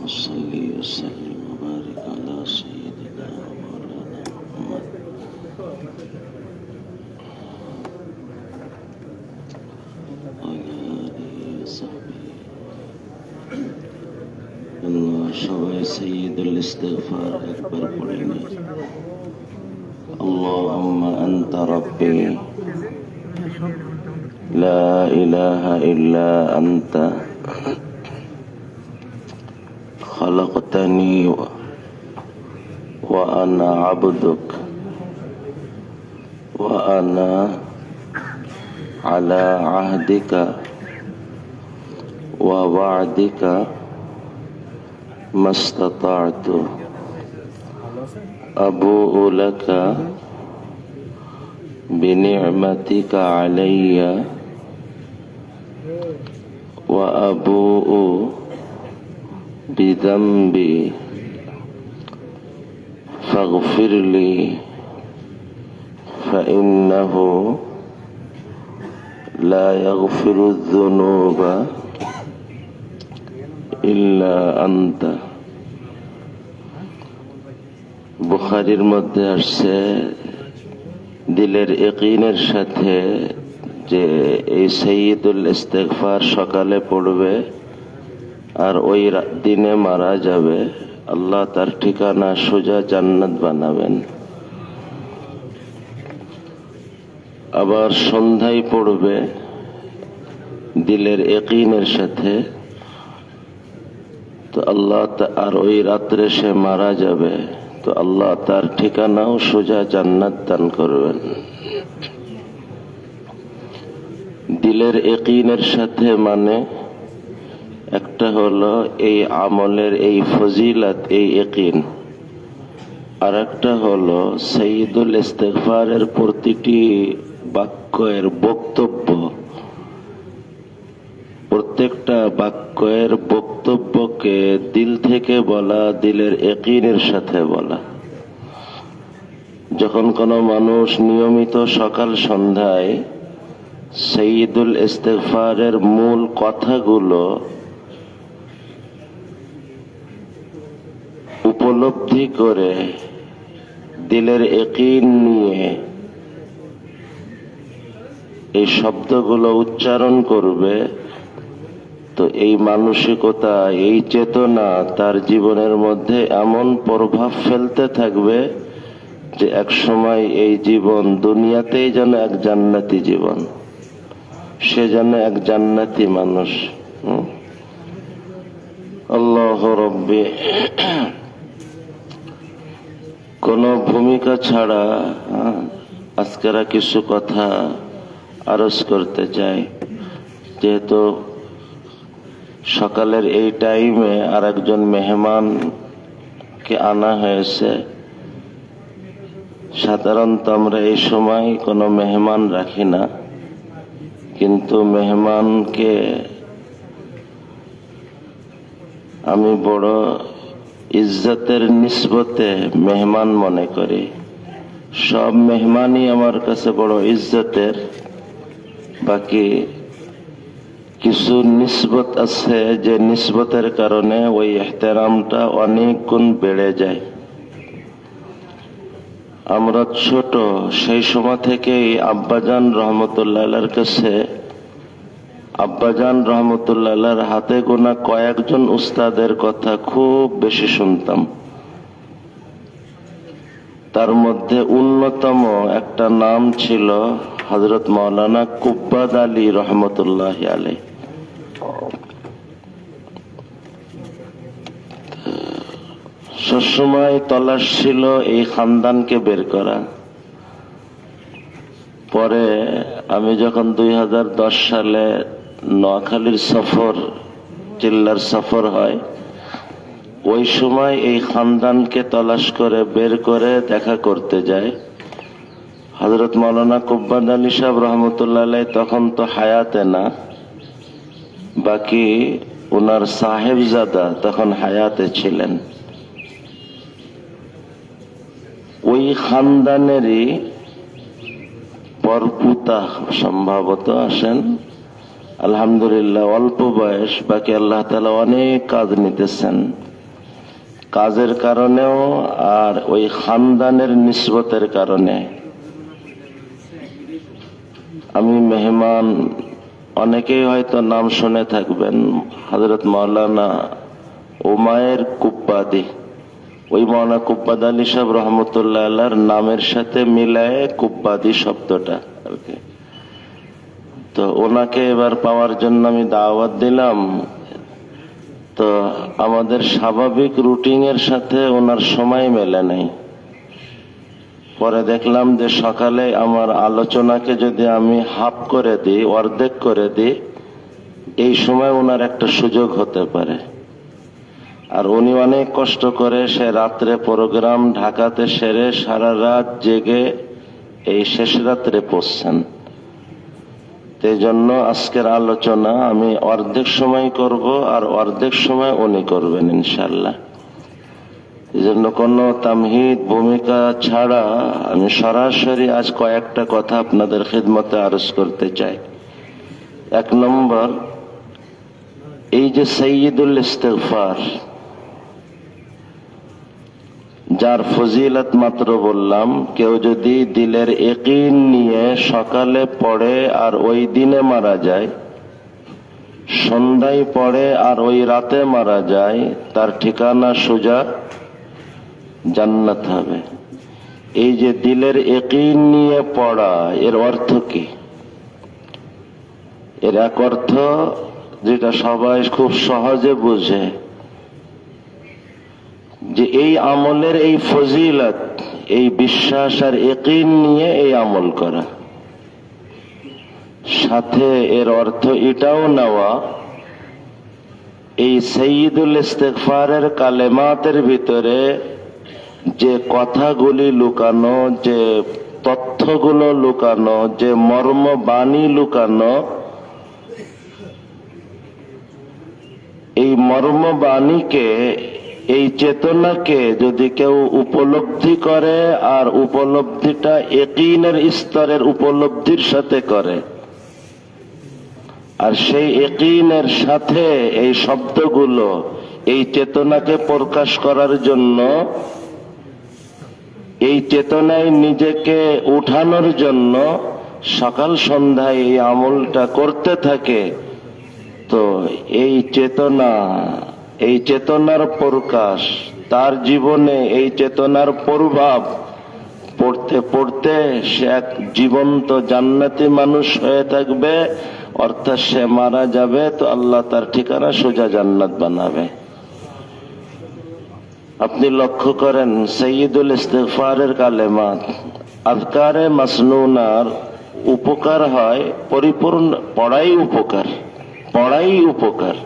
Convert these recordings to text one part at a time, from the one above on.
صل وسلم وبارك على سيدنا ومولانا محمد وعلى آله وصحبه الله সবাই سيدুল ইস্তিগফার একবার পড়ে নি اللهم أنت ربي لا إله إلا أنت خلقتني وأنا عبدك وأنا على عهدك ووعدك ما استطعت أبوء لك بنعمتك علي وأبوء بذنبي فاغفر لي فإنه لا يغفر الذنوب إلا أنت বুখারীর মধ্যে আসছে দিলের ইয়াকিনের সাথে যে এই সাইয়্যিদুল ইস্তিগফার সকালে পড়বে আর ওই দিনে মারা যাবে, আল্লাহ তার ঠিকানা সোজা জান্নাত বানাবেন। আবার সন্ধ্যায় পড়বে দিলের ইয়াকিনের সাথে, তো আল্লাহ আর ওই রাত্রে সে মারা যাবে, তো আল্লাহ তার ঠিকানাও সোজা জান্নাত দান করবেন। দিলের ইয়াকিনের সাথে মানে একটা হলো এই আমলের এই ফজিলত, এই ইয়াকিন, আর একটা হলো সাইয়্যিদুল ইস্তিগফারের প্রতিটি বাক্যের বক্তব্য, প্রত্যেকটা বাক্যের বক্তব্যকে দিল থেকে বলা, দিলের ইয়াকিনের সাথে বলা। যখন কোনো মানুষ নিয়মিত সকাল সন্ধ্যায় সাইয়্যিদুল ইস্তিগফারের মূল কথাগুলো উপলব্ধি করে দিলের ইয়াকিন নিয়ে এই শব্দগুলো উচ্চারণ করবে, তো এই মানসিকতা, এই চেতনা তার জীবনের মধ্যে এমন প্রভাব ফেলতে থাকবে যে এক সময় এই জীবন দুনিয়াতেই যেন এক জান্নাতি জীবন, সে যেন এক জান্নাতি মানুষ। আল্লাহ রব্বি কোনো ভূমিকা ছাড়া আজকেরা কিছু কথা আরজ করতে চাই। যেহেতু সকালের এই টাইমে আর একজন মেহমানকে আনা হয়েছে, সাধারণত আমরা এই সময় কোনো মেহমান রাখি না, কিন্তু মেহমানকে আমি বড় ইজ্জতের নিসবতে মেহমান মনে করি। সব মেহমানই আমার কাছে বড় ইজ্জতের, বাকি কিছু নিসবত আছে যে নিসবতের কারণে ওই ইহতেরামটা অনেক গুণ বেড়ে যায়। আমরা ছোট সেই সময় থেকেই আব্বাজান রহমতুল্লাহর কাছে, আব্বাজান রহমতুল্লাহর হাতে গোনা কয়েকজন উস্তাদের কথা খুব বেশি শুনতাম। তার মধ্যে অন্যতম একটা নাম ছিল হযরত মাওলানা কুব্বাদ আলী রহমতুল্লাহ আলাইহি। সবসময় তলাশ ছিল এই খানদানকে বের করা। পরে আমি যখন 2010 সালে নোয়াখালীর সফর, চিল্লার সফর হয়, ওই সময় এই খানদানকে তলাশ করে বের করে দেখা করতে যায়। হযরত মাওলানা কুব্বাদ আলী সাহেব রহমতুল্লাহ আলাইহি তখন তো হায়াতে না, বাকি ওনার সাহেবজাদা তখন হায়াতে ছিলেন। ওই খানদানেরই পরপুতা সম্ভবত আসেন, আলহামদুলিল্লাহ অল্প বয়স, বাকি আল্লাহ তাআলা অনেক কাজ নিতেছেন। কাজের কারণেও আর ওই খানদানের নিসবতের কারণে আমি মেহমান, অনেকেই হয়তো নাম শুনে থাকবেন, হযরত মাওলানা উমায়ের কুব্বাদি, ওই মাওলানা কুব্বাদ আলী সাহেব রহমতুল্লাহ আল্লাহর নামের সাথে মিলায়ে কুব্বাদি শব্দটা আর কি। তো ওনাকে এবার পাওয়ার জন্য আমি দাওয়াত দিলাম। তো আমাদের স্বাভাবিক রুটিন এর সাথে ওনার সময় মেলে নাই। পরে দেখলাম যে সকালে আমার আলোচনাকে যদি আমি হাফ করে দিই, অর্ধেক করে দিই, এই সময় ওনার একটা সুযোগ হতে পারে। আর উনি অনেক কষ্ট করে সে রাত্রে প্রোগ্রাম ঢাকাতে সেরে সারা রাত জেগে এই শেষ রাত্রে পৌঁছছেন। এই জন্য আজকের আলোচনা আমি অর্ধেক সময় করব আর অর্ধেক সময় উনি করবেন ইনশাআল্লাহ। এই জন্য কোনো তামহিদ ভূমিকা ছাড়া আমি সরাসরি আজ কয়েকটা কথা আপনাদের খিদমতে আরজ করতে চাই। এক নম্বর, এই যে সাইয়্যিদুল ইস্তিগফার, যার ফজিলত মাত্র বললাম, কেউ যদি দিলের ইয়াকিন নিয়ে সকালে পড়ে আর ওই দিনে মারা যায়, সন্ধ্যায় পড়ে আর ওই রাতে মারা যায়, তার ঠিকানা সোজা জান্নাত হবে। এই যে দিলের ইয়াকিন নিয়ে পড়া, এর অর্থ কি? এর এক অর্থ যেটা সবাই খুব সহজে বুঝে, যে এই আমলের এই ফজিলত, এই বিশ্বাস আর ইয়াকিন নিয়ে এই আমল করা। সাথে এর অর্থ এটাও নেওয়া, এই সাইয়্যিদুল ইস্তিগফারের কালেমাতের ভিতরে যে কথাগুলি লুকানো, যে তথ্যগুলো লুকানো, যে মর্মবাণী লুকানো, এই মর্মবাণীকে, এই চেতনাকে যদি কেউ উপলব্ধি করে আর উপলব্ধিটা ইয়াকিনের স্তরের উপলব্ধির সাথে করে, আর সেই ইয়াকিনের সাথে এই শব্দগুলো এই চেতনাকে প্রকাশ করার জন্য, এই চেতনায় নিজেকে উঠানোর জন্য সকাল সন্ধ্যায় এই আমলটা করতে থাকে, তো এই চেতনা, এই চেতনার প্রকাশ তার জীবনে, এই চেতনার প্রভাব পড়তে পড়তে সে এক জীবন্ত জান্নাতি মানুষ হয়ে থাকবে। অর্থাৎ সে মারা যাবে তো আল্লাহ তার ঠিকানা সোজা জান্নাত বানাবে। আপনি লক্ষ্য করেন, সাইয়্যিদুল ইস্তিগফারের কালেমাত, আযকারে মাসনুনার উপকার হয় পরিপূর্ণ, পড়াই উপকার, পড়াই উপকার,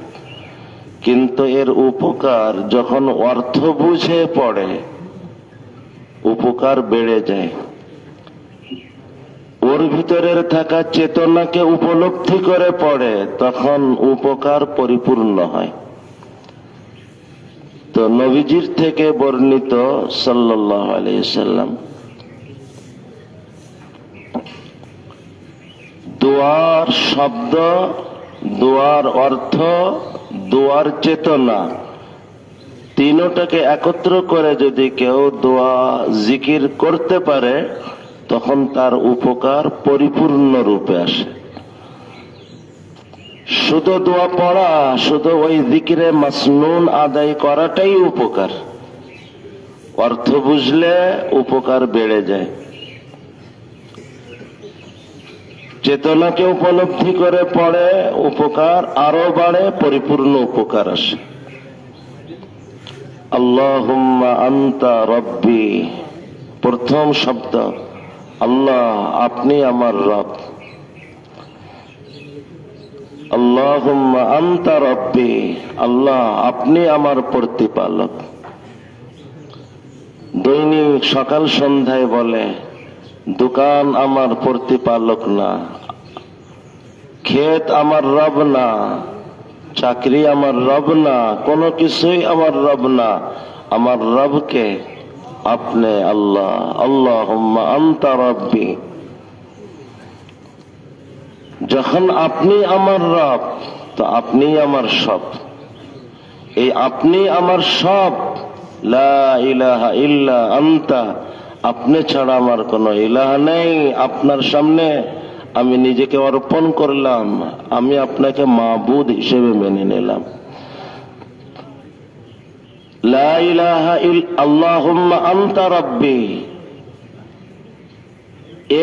কিন্তু এর উপকার যখন অর্থ বুঝে পড়ে, উপকার বেড়ে যায়। ওর ভিতরের থাকা চেতনাকে উপলব্ধি করে পড়ে, তখন উপকার পরিপূর্ণ হয়। তো নবীজির থেকে বর্ণিত সাল্লাল্লাহু আলাইহি সাল্লাম, দোয়ার শব্দ, দোয়ার অর্থ, দোয়ার চেতনা, তিনটাকে একত্র করে যদি কেউ দোয়া জিকির করতে পারে, তখন তার উপকার পরিপূর্ণ রূপে আসে। শুধু দোয়া পড়া, শুধু ওই জিকিরে মাসনুন আদায় করাটাই উপকার। অর্থ বুঝলে উপকার বেড়ে যায়। চেতনাকে উপলব্ধি করে পড়ে, উপকার আরো বাড়ে, পরিপূর্ণ উপকার আসে। আল্লাহুম্মা আনতা রব্বি, প্রথম শব্দ আল্লাহ, আপনি আমার রব। আল্লাহুম্মা আনতা রব্বি, আল্লাহ আপনি আমার প্রতিপালক। দৈনিক সকাল সন্ধ্যায় বলে, দোকান আমার প্রতিপালক না, ক্ষেত আমার রব না, চাকরি আমার রব না, কোনো কিছুই আমার রব না, আমার রবকে আপনি আল্লাহ। আল্লাহুম্মা আনতা রব্বি, যখন আপনি আমার রব, তো আপনি আমার সব। এই আপনি আমার সব, লা ইলাহা ইল্লা আনতা, আপনি ছাড়া আমার কোনো ইলাহ নেই। আপনার সামনে আমি নিজেকে অর্পণ করলাম, আমি আপনাকে মাবুদ হিসেবে মেনে নিলাম। লা ইলাহা আল্লাহুম্মা আনতা রাব্বি,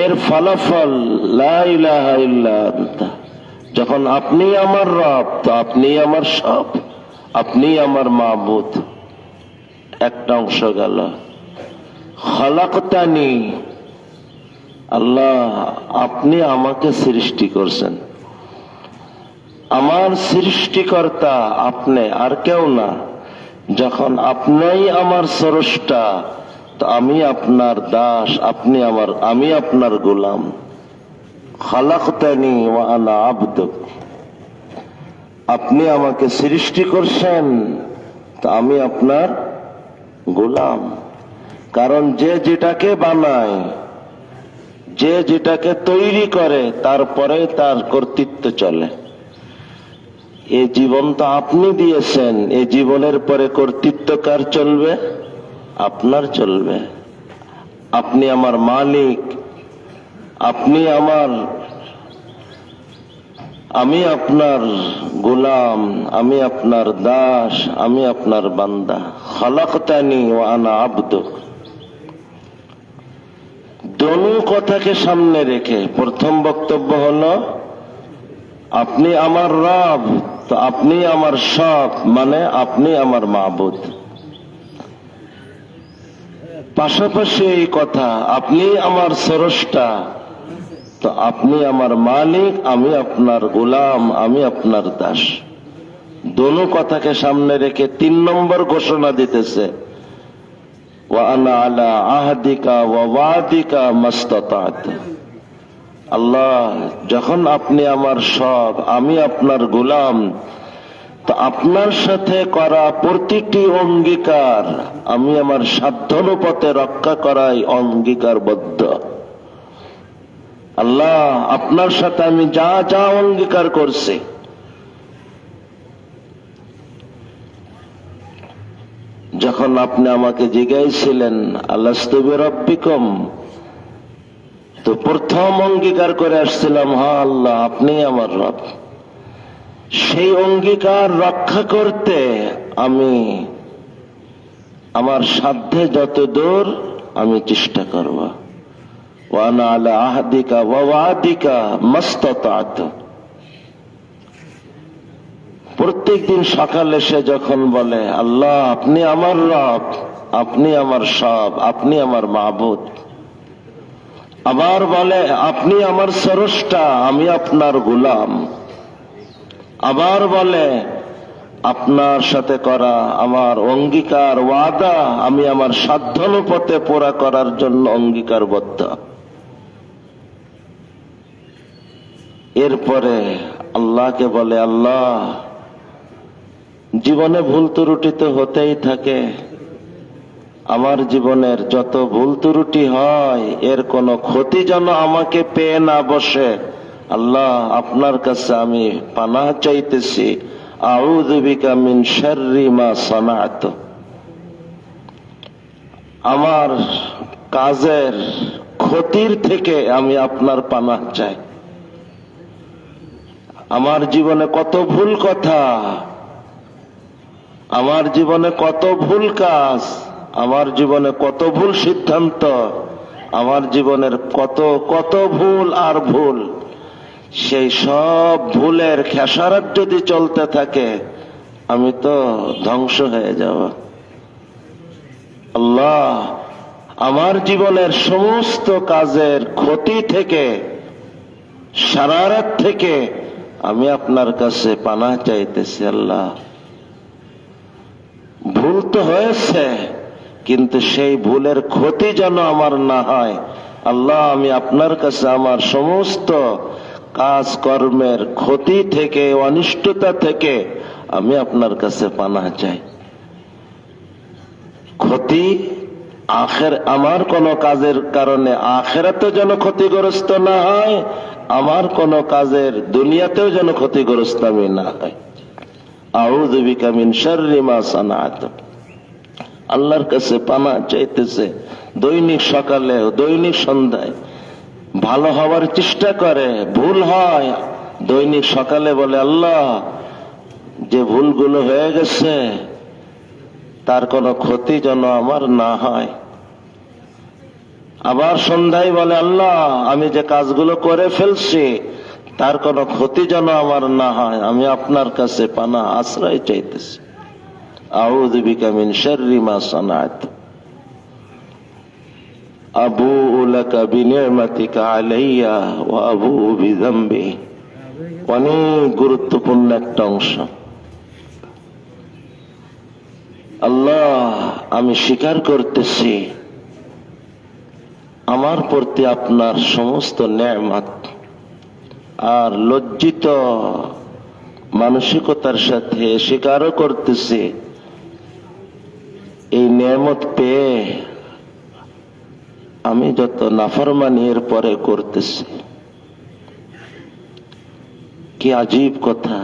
এর ফলাফল লা ইলাহা ইল্লা আনতা। যখন আপনি আমার রব, তো আপনি আমার সব, আপনি আমার মাবুদ। একটা অংশ গেল। খালাকতানি, আল্লাহ আপনি আমাকে সৃষ্টি করছেন, আমার সৃষ্টিকর্তা আপনি, আর কেউ না। যখন আপনিই আমার স্রষ্টা, তো আমি আপনার দাস, আমি আপনার গোলাম। খালাকতানি ওয়া আনা আবদুক, আপনি আমাকে সৃষ্টি করছেন, তো আমি আপনার গোলাম। কারণ যে যেটাকে বানায়, যে যেটাকে তৈরি করে, তারপরে তার কর্তৃত্ব চলে। এই জীবন তো আপনি দিয়েছেন, এই জীবনের পরে কর্তৃত্ব কার চলবে? আপনার চলবে। আপনি আমার মালিক, আপনি আমি আপনার গোলাম, আমি আপনার দাস, আমি আপনার বান্দা। খালাকতানি ওয়া আনা আবদুক। দোনো কথাকে সামনে রেখে প্রথম বক্তব্য হলো আপনি আমার রব, তো আপনি আমার সব, মানে আপনি আমার মাবুদ। পাশাপাশি এই কথা, আপনি আমার স্রষ্টা, তো আপনি আমার মালিক, আমি আপনার গোলাম, আমি আপনার দাস। দোনো কথাকে সামনে রেখে 3 নম্বর ঘোষণা দিতেছে, ওয়া আনা আলা আহদিকা ওয়া ওয়াদিকা মাস্তাতাত। আল্লাহ, যখন আপনি আমার সব, আমি আপনার গোলাম, তো আপনার সাথে করা প্রতিটি অঙ্গীকার আমি আমার সাধ্যানুপাতে রক্ষা করাই অঙ্গীকারবদ্ধ। আল্লাহ, আপনার সাথে আমি যা যা অঙ্গীকার করছি, যখন আপনি আমাকে জিজ্ঞাসিলেন আলাস্তু বিরাব্বিকুম, তো প্রথম অঙ্গীকার করে আসছিলাম, হ্যাঁ আল্লাহ আপনি আমার রব। সেই অঙ্গীকার রক্ষা করতে আমি আমার সাধ্যে যত দূর আমি চেষ্টা করব। ওয়া আনা আলা আহদিকা ওয়া ওয়াদিকা মাস্তাতা'তু। প্রত্যেকদিন সকালে সে যখন বলে আল্লাহ আপনি আমার রব, আপনি আমার সব, আপনি আমার মাবুদ, আবার বলে আপনি আমার স্রষ্টা, আমি আপনার গোলাম, আবার বলে আপনার সাথে করা আমার অঙ্গীকার ওয়াদা আমি আমার সাধ্যানুপাতে পুরা করার জন্য অঙ্গীকারবদ্ধ। এরপরে আল্লাহকে বলে, আল্লাহ জীবনে ভুল ত্রুটি তো হতেই থাকে, আমার জীবনের যত ভুল ত্রুটি হয় এর কোনো ক্ষতি যেন আমাকে পেয়ে না বসে। আল্লাহ আপনার কাছে আমি পানাহ চাইতেছি, আউযু বিকা মিন শাররি মা সানা'তু। আমার কাজের ক্ষতির থেকে আমি আপনার পানাহ চাই। আমার জীবনে কত ভুল কথা, আমার জীবনে কত ভুল কাজ, আমার জীবনে কত ভুল সিদ্ধান্ত, আমার জীবনের কত কত ভুল আর ভুল, সেই সব ভুলের খেসারত যদি চলতে থাকে আমি তো ধ্বংস হয়ে যাব। আল্লাহ আমার জীবনের সমস্ত কাজের ক্ষতি থেকে, শারারত থেকে আমি আপনার কাছে পানাহ চাইতেছি। আল্লাহ ভুল তো হয়েছে, কিন্তু সেই ভুলের ক্ষতি যেন আমার না হয়। আল্লাহ আমি আপনার কাছে আমার সমস্ত কাজ কর্মের ক্ষতি থেকে, অনিষ্টতা থেকে আমি আপনার কাছে পানাহ চাই। ক্ষতি আমার কোন কাজের কারণে আখিরাতে যেন ক্ষতিগ্রস্ত না হয়, আমার কোন কাজের দুনিয়াতেও যেন ক্ষতিগ্রস্ত আমি না হয়। আউযু বিকা মিন শাররি মা সানা'তু। আল্লাহর কাছে পানা চাইতেছে, দৈনিক সকালে দৈনিক সন্ধ্যায় ভালো হওয়ার চেষ্টা করে, ভুল হয়, দৈনিক সকালে বলে আল্লাহ যে ভুলগুলো হয়ে গেছে তার কোনো ক্ষতি যেন আমার না হয়। আবার সন্ধ্যায় বলে আল্লাহ আমি যে কাজগুলো করে ফেলছি তার কোনো ক্ষতি যেন আমার না হয়, আমি আপনার কাছে পানা আশ্রয় চাইতেছি। আউযু বিকা মিন শাররি মা সানাত আবুউ লাকা বিনি'মাতিকা আলাইয়া ওয়া আবুউ বিযামবি। অনেক গুরুত্বপূর্ণ একটা অংশ। আল্লাহ আমি স্বীকার করতেছি আমার প্রতি আপনার সমস্ত নেয়ামত, আর লজ্জিত মানসিকতার সাথে স্বীকারও করতেছি এই নেয়ামত পেয়ে আমি যত নাফরমানি এর পরে করতেছি। কি আজীব কথা,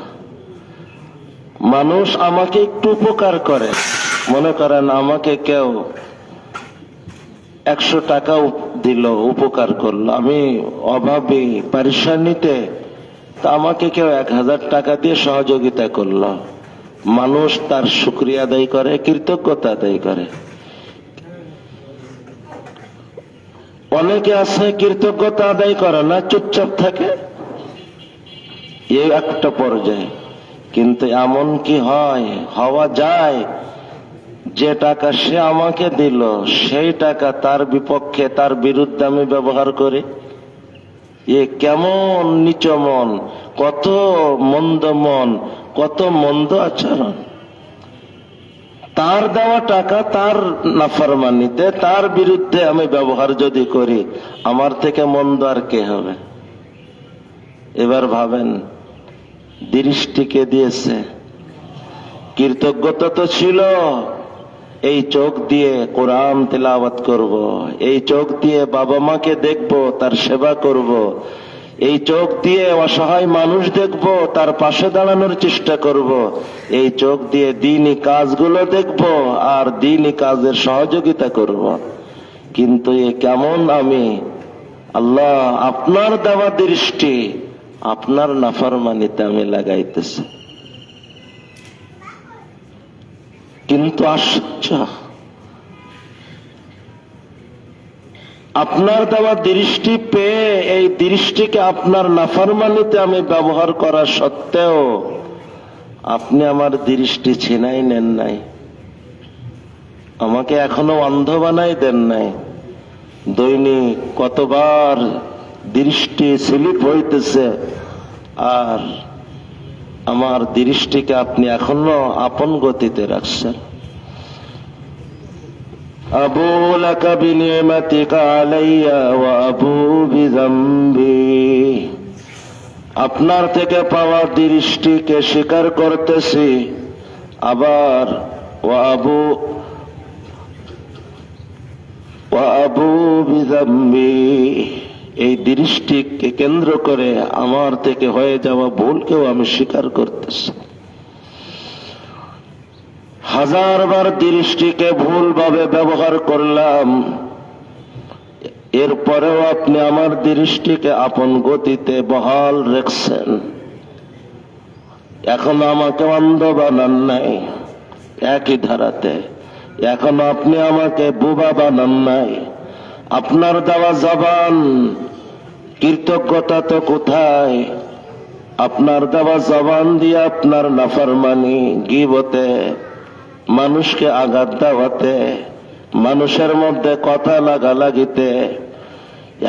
মানুষ আমাকে একটু উপকার করে, মনে করেন আমাকে কেউ 100 টাকা দিল, উপকার করলো, আমি অভাবী পরেশানিতে, তা আমাকে কেউ 1000 টাকা দিয়ে সহযোগিতা করলো, মানুষ তার শুকরিয়া আদায় করে, কৃতজ্ঞতা আদায় করে। অনেকে আছে কৃতজ্ঞতা আদায় করে না, চুপচাপ থাকে, এই একটা পর্যায়ে। কিন্তু এমন কি হওয়া যায় যে টাকা সে আমাকে দিল সেই টাকা তার বিপক্ষে, তার বিরুদ্ধে আমি ব্যবহার করি? এ কেমন নিচ মন, কত মন্দ মন, কত মন্দ আচরণ। তার দেওয়া টাকা তার নাফরমানিতে, তার বিরুদ্ধে আমি ব্যবহার যদি করি, আমার থেকে মন্দ আর কে হবে? এবার ভাবেন, দৃষ্টিকে দিয়েছে, কৃতজ্ঞতা তো ছিল এই চোখ দিয়ে কোরআন তেলাওয়াত করব, এই চোখ দিয়ে বাবা মাকে দেখব, তার সেবা করব, এই চোখ দিয়ে অসহায় মানুষ দেখব, তার পাশে দাঁড়ানোর চেষ্টা করব, এই চোখ দিয়ে দ্বীনি কাজগুলো দেখব আর দ্বীনি কাজের সহযোগিতা করব। কিন্তু এ কেমন আমি, আল্লাহ আপনার দেওয়া দৃষ্টি আপনার নাফরমানিতে আমি লাগাইতেছি। কিন্তু আশ্চর্য, আপনার দেওয়া দৃষ্টি পেয়ে এই দৃষ্টিকে আপনার নাফরমানিতে আমি ব্যবহার করা সত্ত্বেও আপনি আমার দৃষ্টি ছিনাই নেন নাই, আমাকে এখনো অন্ধ বানাই দেন নাই। দৈনিক কতবার দৃষ্টি স্লিপ হইতেছে, আর আমার দৃষ্টিকে আপনি এখনো আপন গতিতে রাখছেন। আবু লাকা বিনি'মাতিকা আলাইয়া ওয়া আবু বিযামবি। আপনার থেকে পাওয়া দৃষ্টিকে স্বীকার করতেছি, আবার ওয়া আবু বিযামবি, এই দৃষ্টিকে কেন্দ্র করে আমার থেকে হয়ে যাওয়া ভুলকেও আমি স্বীকার করতেছি। হাজারবার দৃষ্টিকে ভুলভাবে ব্যবহার করলাম, এরপরেও আপনি আমার দৃষ্টিকে আপন গতিতে বহাল রেখেছেন। এখন আমাকে অন্ধ বানান নাই একই ধারাতে, এখন আপনি আমাকে বোবা বানান নাই। আপনার দেওয়া জবান, কৃতজ্ঞতা তো কোথায়? আপনার দেওয়া জবান দিয়ে আপনার নাফরমানি, গীবতে, মানুষকে আঘাত দেওয়াতে, মানুষের মধ্যে কথা লাগালাগিতে,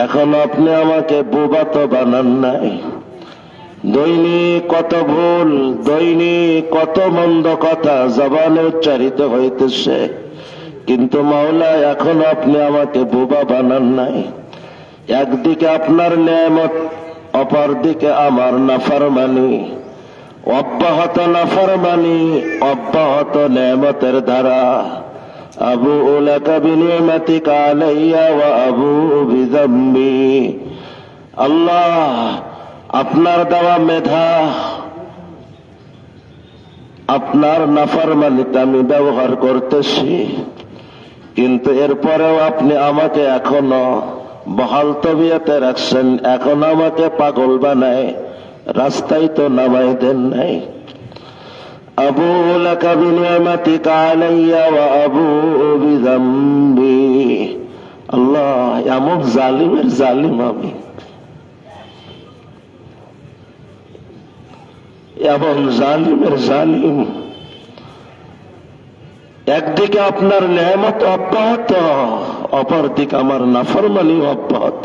এখন আপনি আমাকে বোবা তো বানান নাই। দৈনিক কত ভুল, দৈনিক কত মন্দ কথা জবানে উচ্চারিত হইতেছে, কিন্তু মাওলা এখন আপনি আমাকে বোবা বানান নাই। একদিকে আপনার নেয়ামত, অপর দিকে আমার নাফরমানি, অব্যাহত নাফরমানি, অব্যাহত নেয়ামতের ধারা। আবু লাকা বিনি'মাতিকা আলাইয়া ওয়া আবু বিযামবি। আল্লাহ আপনার দেওয়া মেধা আপনার নাফরমানিতে আমি ব্যবহার করতেছি। কিন্তু এরপরেও আপনি আমাকে এখনো বহাল তবিয়তে রাখছেন, এখন আমাকে পাগল বানায় রাস্তায় তো নামাই দেন নাই। আবু লাকা বিনিয়ামাতিকা আলাইয়া ওয়া আবু বিযামবি। আল্লাহ, এমন জালিমের জালিম আমি, এমন জালিমের জালিম। একদিকে আপনার নেয়ামত অব্যাহত, অপরদিকে আমার নাফরমানি অব্যাহত,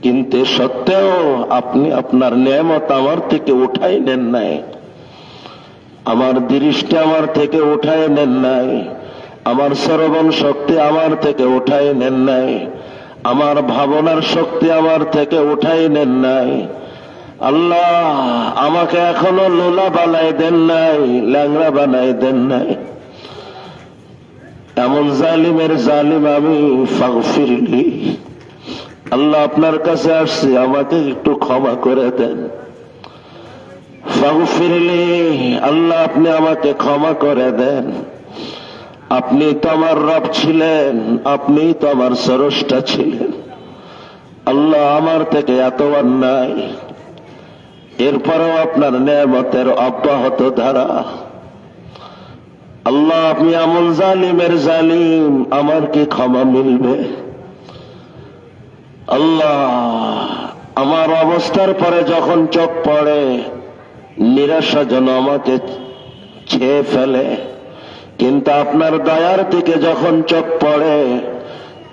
কিন্তু সত্ত্বেও আপনি আপনার নেয়ামত আমার থেকে উঠাই নেন নাই, আমার দৃষ্টি আমার থেকে উঠাই নেন নাই, আমার শ্রবণ শক্তি আমার থেকে উঠাই নেন নাই, আমার ভাবনার শক্তি আমার থেকে উঠাই নেন নাই। আল্লাহ, আমাকে এখনো লোলা বানাই দেন নাই, ল্যাংড়া বানাই দেন নাই। এমন জালিমের জালিম আমি, ফাগফিরলি। আল্লাহ, আপনার কাছে আসছি, আমাকে একটু ক্ষমা করে দেন। ফাগফিরলি, আল্লাহ আপনি আমাকে ক্ষমা করে দেন। আপনি তো আমার রব ছিলেন, আপনি তো আমার স্রষ্টা ছিলেন। আল্লাহ, আমার থেকে এত অন্যায়, এরপরেও আপনার নেয়ামতের অব্যাহত ধারা। আল্লাহ, আপনি এমন জালিমের জালিম, আমার কি ক্ষমা মিলবে? আল্লাহ, আমার অবস্থার পরে যখন চোখ পড়ে, নিরাশা যেন আমাকে ছেয়ে ফেলে, কিন্তু আপনার দয়ার দিকে যখন চোখ পড়ে,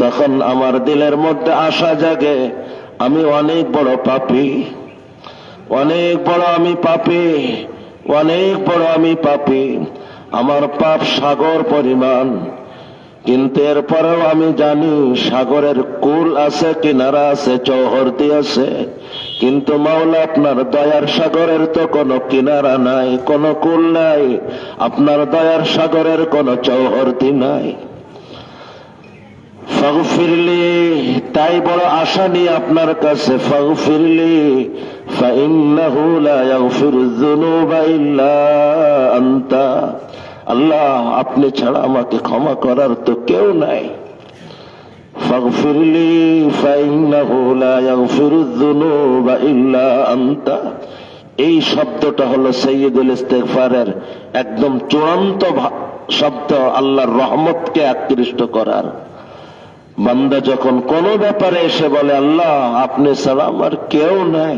তখন আমার দিলের মধ্যে আশা জাগে, আমি অনেক বড় পাপী, অনেক বড় আমি পাপী, অনেক বড় আমি পাপী। আমার পাপ সাগর পরিমাণ, কিন্তু এরপরেও আমি জানি সাগরের কুল আছে, কিনারা আছে, চৌহদ্দি আছে, কিন্তু মাওলা আপনার দয়ার সাগরের তো কোনো কিনারা নাই, কোনো কুল নাই, আপনার দয়ার সাগরের কোনো চৌহদ্দি নাই। ফাগফিরলি, তাই বড় আশা নিয়ে আপনার কাছে, ফাগফিরলি ফাইন্নাহু লা ইয়াগফিরুয যুনুবা ইল্লা আনতা। আল্লাহ, আপনি ছাড়া আমাকে ক্ষমা করার তো কেউ নাই। ফাগফিরলি ফাইন্নাহু লা ইয়াগফিরুয যুনুবা ইল্লা আনতা। এই শব্দটা হলো সাইয়্যিদুল ইস্তিগফারের একদম চূড়ান্ত শব্দ, আল্লাহর রহমতকে আকৃষ্ট করার। বান্দা যখন কোন ব্যাপারে এসে বলে, আল্লাহ আপনি ছাড়া আমার কেউ নাই,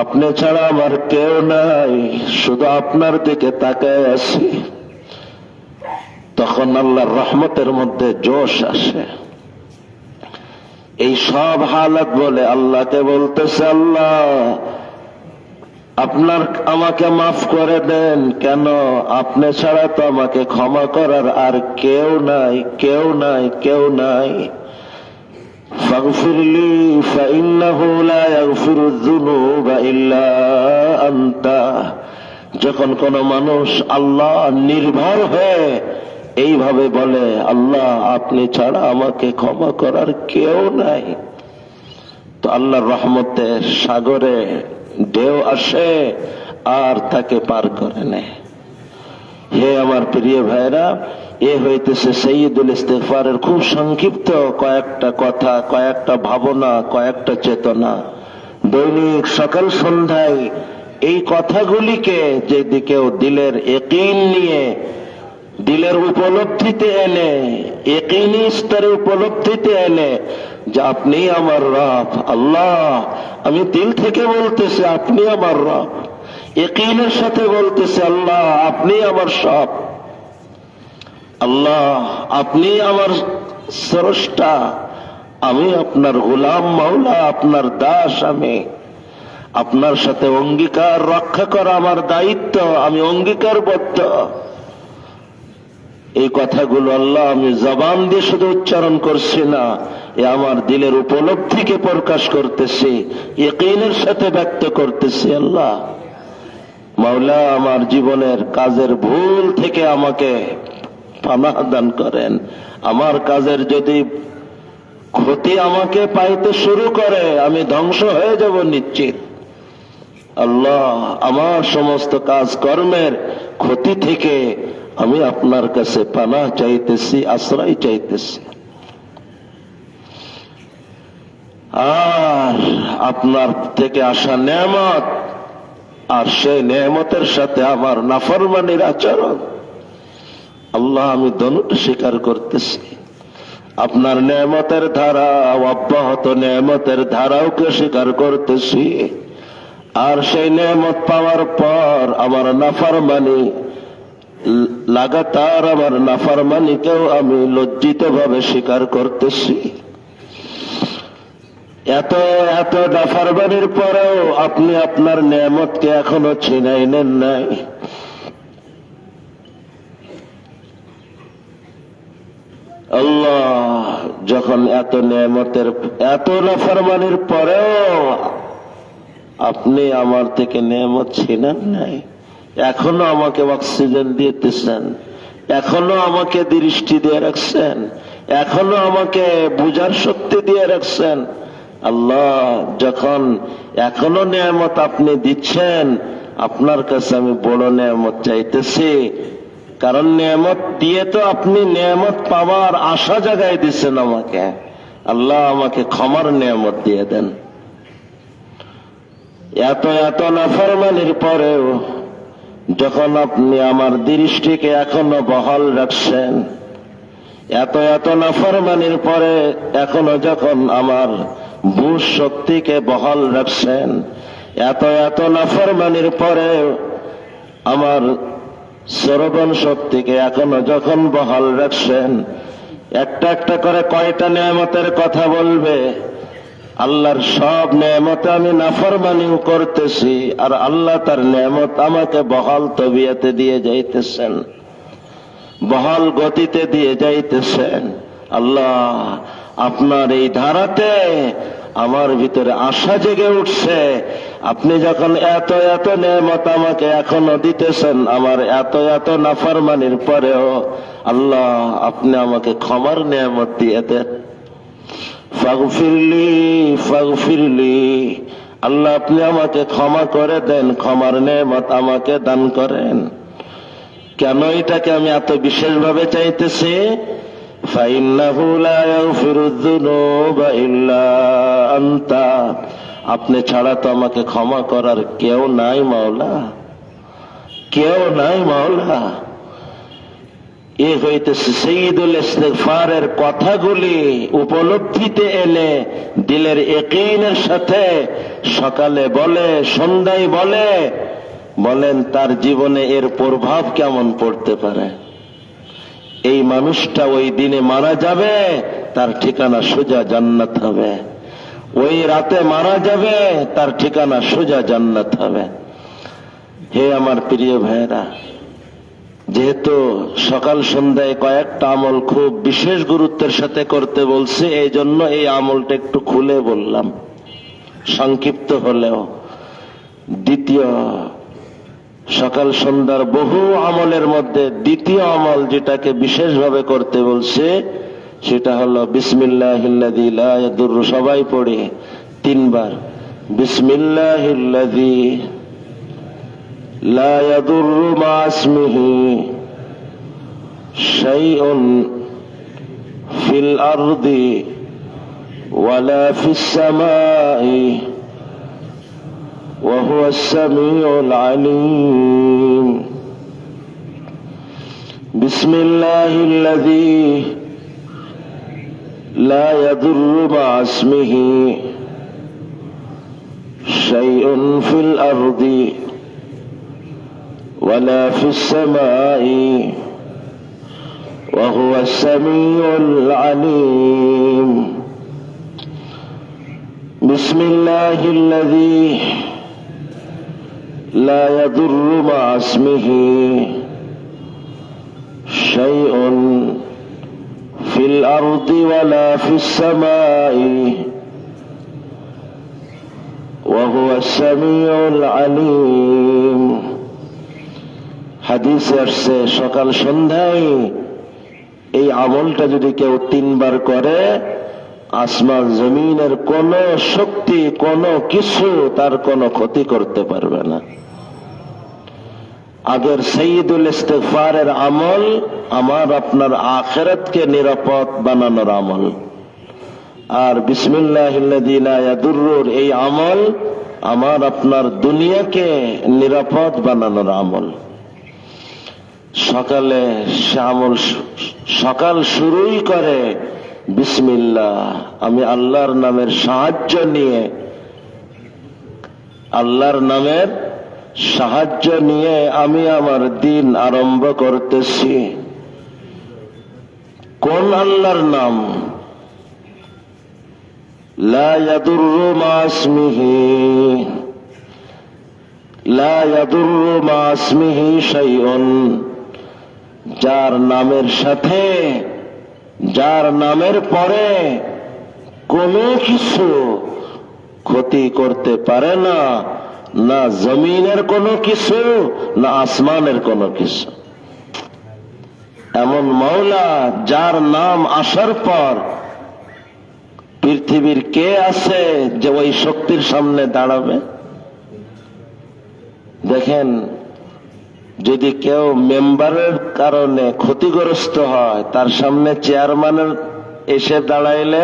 আপনি ছাড়া আমার কেউ নাই, শুধু আপনার দিকে তাকায় আছি, তখন আল্লাহর রহমতের মধ্যে জোশ আসে। এই সব হালাত বলে আল্লাহকে বলতেছে, আল্লাহ আপনার আমাকে মাফ করে দেন, কেন? আপনি ছাড়া তো আমাকে ক্ষমা করার আর কেউ নাই, কেউ নাই, কেউ নাই। ফাগফিরলি ফাইন্নাহু লা ইয়াগফিরুয যুনুবা ইল্লা আনতা। যখন কোন মানুষ আল্লাহ নির্ভর হয়ে এইভাবে বলে, আল্লাহ আপনি ছাড়া আমাকে ক্ষমা করার কেউ নাই, তো আল্লাহর রহমতের সাগরে ঢেউ আসে আর তাকে পার করে নেয়। হে আমার প্রিয় ভাইরা, এ হইতেছে সাইয়্যিদুল ইস্তিগফারের খুব সংক্ষিপ্ত কয়েকটা কথা, কয়েকটা ভাবনা, কয়েকটা চেতনা। দৈনিক সকাল সন্ধ্যায় এই কথাগুলিকে যদি কেউ দিলের ইয়াকিন নিয়ে, দিলের উপলব্ধিতে এনে, ইয়াকিনী স্তরে উপলব্ধিতে এনে যে আপনি আমার রব, আল্লাহ আমি দিল থেকে বলতেছি আপনি আমার রব, ইয়াকিনের সাথে বলতেছে আল্লাহ আপনি আমার সব, আল্লাহ আপনি আমার স্রষ্টা, আমি আপনার গোলাম, মাওলা আপনার দাস, আমি আপনার সাথে অঙ্গীকার রক্ষা করা আমার দায়িত্ব, আমি অঙ্গীকারবদ্ধ। এই কথাগুলো আল্লাহ আমি জবান দিয়ে শুধু উচ্চারণ করছি না, এ আমার দিলের উপলব্ধিকে প্রকাশ করতেছি, ইয়াকিনের সাথে ব্যক্ত করতেছি। আল্লাহ মাওলা আমার জীবনের কাজের ভুল থেকে আমাকে পানাহ দান করেন। আমার কাজের যদি ক্ষতি আমাকে পাইতে শুরু করে, আমি ধ্বংস হয়ে যাব নিশ্চিত। আল্লাহ আমার সমস্ত কাজকর্মের ক্ষতি থেকে আমি আপনার কাছে পানাহ চাইতেছি, আশ্রয় চাইতেছি। আর আপনার থেকে আসা নেয়ামত, আর সেই নেয়ামতের সাথে আমার নাফরমানির আচরণ, আল্লাহ আমি দোনোটা স্বীকার করতেছি। আপনার নেয়ামতের ধারা, অব্যাহত নেয়ামতের ধারাওকে স্বীকার করতেছি। আর সেই নেয়ামত পাওয়ার পর আমার নাফরমানি, লাগাতার আমার নাফরমানিকেও আমি লজ্জিত ভাবে স্বীকার করতেছি। এত এত নাফরমানির পরেও আপনি আপনার নেয়ামতকে এখনো ছিনাই নেন নাই। আল্লাহ যখন এত নেয়ামতের, এত নাফরমানির পরেও আপনি আমার থেকে নেয়ামত ছিনেন নাই, এখনো আমাকে অক্সিজেন দিতেছেন, এখনো আমাকে দৃষ্টি দিয়ে রাখছেন, এখনো আমাকে বুঝার শক্তি দিয়ে রাখছেন। আল্লাহ যখন এখনো নেয়ামত আপনি দিচ্ছেন, আপনার কাছে আমি বড় নেয়ামত চাইতেছি। কারণ নেয়ামত দিয়ে তো আপনি নেয়ামত পাওয়ার আশা জাগায় দিচ্ছেন আমাকে। আল্লাহ আমাকে ক্ষমার নেয়ামত দিয়ে দেন। এত এত নাফরমানির পরেও যখন আপনি আমার দৃষ্টিকে এখনো বহাল রাখছেন, এত এত নাফরমানির পরে এখনো যখন আমার বুঝ শক্তিকে বহাল রাখছেন, এত এত নাফরমানির পরে আমার শ্রবণ শক্তিকে এখনো যখন বহাল রাখছেন, একটা একটা করে কয়টা নেয়ামতের কথা বলবে। আল্লাহর সব নেয়ামতে আমি নাফরমানিও করতেছি, আর আল্লাহ তার নেয়ামত আমাকে বহাল তবিয়তে দিয়ে যাইতেছেন, বহাল গতিতে দিয়ে যাইতেছেন। আল্লাহ আপনার এই ধারাতে আমার ভিতরে আশা জেগে উঠছে। আপনি যখন এত এত নেয়ামত আমাকে এখনো দিতেছেন, আমার এত এত নাফরমানির পরেও আল্লাহ আপনি আমাকে ক্ষমার নেয়ামত দিয়ে দেন। ফাগফিরলি ফাগফিরলি, আল্লাহ আপনি আমাকে ক্ষমা করে দেন, ক্ষমার নেয়ামত আমাকে দান করেন। কেন এটাকে আমি এত বিশেষভাবে চাইতেছি? ফাইন্নাহু লা ইয়াগফিরুয যুনুবা ইল্লা আনতা, আপনি ছাড়া তো আমাকে ক্ষমা করার কেউ নাই মাওলা, কেউ নাই মাওলা। এ হইতেছে সাইয়্যিদুল ইস্তিগফারের কথাগুলি উপলব্ধিতে এলে দিলের ইয়াকিনের সাথে সকালে বলে, সন্ধ্যায় বলে, বলেন তার জীবনে এর প্রভাব কেমন পড়তে পারে। এই মানুষটা ওই দিনে মারা যাবে, তার ঠিকানা সোজা জান্নাত হবে। ওই রাতে মারা যাবে, তার ঠিকানা সোজা জান্নাত হবে। হে আমার প্রিয় ভাইরা, যেহেতু সকাল সন্ধ্যায় কয়েকটা আমল খুব বিশেষ গুরুত্বের সাথে করতে বলছে, এই জন্য এই আমলটা একটু খুলে বললাম, সংক্ষিপ্ত হলেও। দ্বিতীয়, সকাল সন্ধ্যার বহু আমলের মধ্যে দ্বিতীয় আমল যেটাকে বিশেষভাবে করতে বলছে, সেটা হলো বিসমিল্লাহিল্লাযী লা ইয়াদুররু, সবাই পড়ে 3 বার, বিসমিল্লাহিল্লাযী লা ইয়াদুররু মা ইসমিহি শাইউন ফিল আরদি ওয়ালা ফিস সামাই وهو السميع العليم. بسم الله الذي لا يضر مع اسمه شيء في الأرض ولا في السماء وهو السميع العليم. بسم الله الذي لا يضر مع اسمه شيء في الأرض ولا في السماء وهو السميع العليم. হাদিসে আসছে সকাল সন্ধ্যায় এই আমলটা যদি কেউ 3 বার করে, আসমান জমিনের কোন শক্তি, কোন কিছু তার কোনো ক্ষতি করতে পারবে না। আগের সৈয়দুল ইস্তিগফারের আমল আমার আপনার আখিরাতকে নিরাপদ বানানোর আমল, আর বিসমিল্লাহিল্লাযী লা ইয়াদুররুর এই আমল আমার আপনার দুনিয়াকে নিরাপদ বানানোর আমল। সকালে সে আমল সকাল শুরুই করে বিসমিল্লাহ, আমি আল্লাহর নামের সাহায্য নিয়ে, আল্লাহর নামের সাহায্য নিয়ে আমি আমার দিন আরম্ভ করতেছি। কোন আল্লাহর নাম? লা ইয়াদুররু মা ইসমিহি, লা ইয়াদুররু মা ইসমিহি শাইউন, যার নামের সাথে, যার নামের পরে কোনো কিছু ক্ষতি করতে পারে না, না জমিনের কোনো কিছু, না আসমানের কোনো কিছু। এমন মাওলা যার নাম আসার পর পৃথিবীর কে আছে যে ওই শক্তির সামনে দাঁড়াবে? দেখেন, যদি কেউ মেম্বারের কারণে ক্ষতিগ্রস্ত হয়, তার সামনে চেয়ারম্যানের এসে দাঁড়াইলে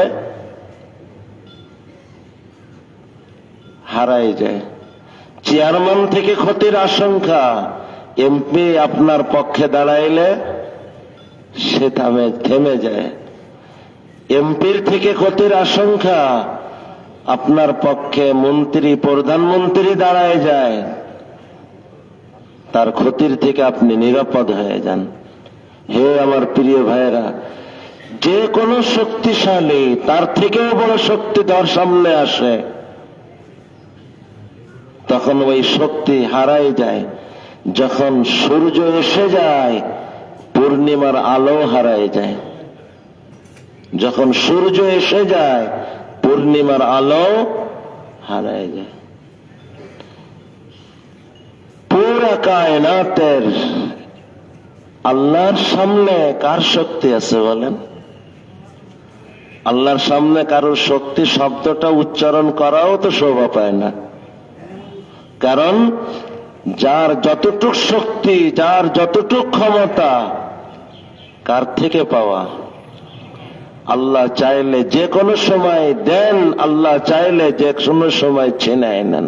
হারাই যায়। চেয়ারম্যান থেকে ক্ষতির আশঙ্কা, এমপি আপনার পক্ষে দাঁড়াইলে সে থেমে যায়। এমপির থেকে ক্ষতির আশঙ্কা, আপনার পক্ষে মন্ত্রী, প্রধানমন্ত্রী দাঁড়ায় যায়, তার ক্ষতির থেকে আপনি নিরাপদ হয়ে যান। হে আমার প্রিয় ভাইয়েরা, যে কোনো শক্তিশালী তার থেকেও বড় শক্তিধর সামনে আসে, তখন ওই শক্তি হারাই যায়। যখন সূর্য এসে যায়, পূর্ণিমার আলো হারাই যায়। যখন সূর্য এসে যায়, পূর্ণিমার আলো হারাই যায়। পুরা কায়নাতের আল্লাহর সামনে কার শক্তি আছে বলেন? আল্লাহর সামনে কারোর শক্তি শব্দটা উচ্চারণ করাও তো শোভা পায় না। কারণ যার যতটুক শক্তি, যার যতটুক ক্ষমতা, কার থেকে পাওয়া? আল্লাহ চাইলে যে কোনো সময় দেন, আল্লাহ চাইলে যে কোনো সময় ছিনায় নেন।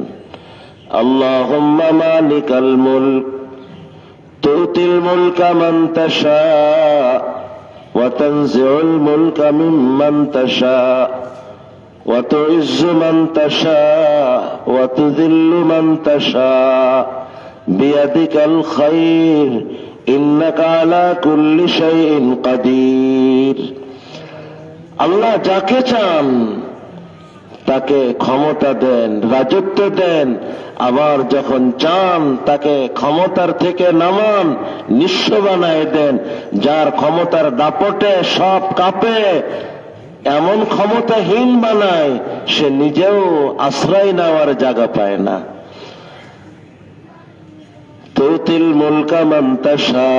আল্লাহুম্মা মালিকাল মুলক তুতিল মুলকা মান তাশা ওয়া তানজিউল মুলকা মিম্মান তাশা ওয়া তুইজ্জু মান তাশা ওয়া তুযিল্লু মান তাশা বিয়াদিকাল খায়র ইন্নাকা আলা কুল্লি শাইইন কাদির। আল্লাহ যাকে চান তাকে ক্ষমতা দেন, রাজত্ব দেন, আবার যখন চান তাকে ক্ষমতার থেকে নামান, নিঃস্ব বানায় দেন। যার ক্ষমতার দাপটে সব কাঁপে, এমন ক্ষমতাহীন বানায় সে নিজেও আশ্রয় নেওয়ার জায়গা পায় না। তুতিল মুলকা মান তাশা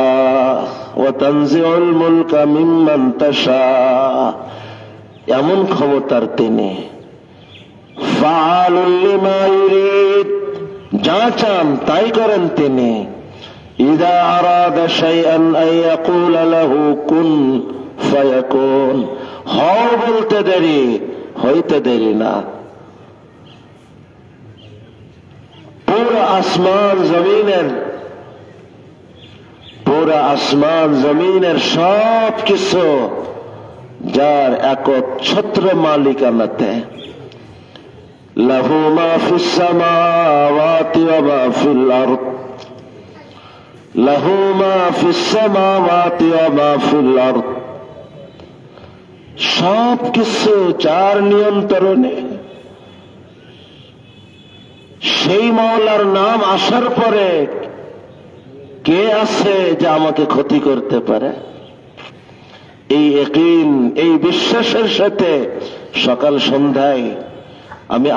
ওয়া তানজিউল মুলকা মিম্মান তাশা, এমন ক্ষমতার তিনি। ফাআলুল লিমা ইউরিদ, যা চান তাই করেন তিনি। ইযা আরাদা শাইআন আন ইয়াকুলা লাহু কুন ফায়াকুন, হও বলতে দেরি, হইতে দেরি না। পুরো আসমান জমিনের সব কিছু যার একচ্ছত্র মালিকানাতে। লাহু মা ফিস সামাওয়াতি ওয়া মা ফিল আরদ, লাহু মা ফিস সামাওয়াতি ওয়া মা ফিল আরদ, সব কিছু যার নিয়ন্ত্রণে। সেই মাওলার নাম আসার পরে কে আছে যে আমাকে ক্ষতি করতে পারে? এই ইয়াকিন, এই বিশ্বাসের সাথে সকাল সন্ধ্যায় আমি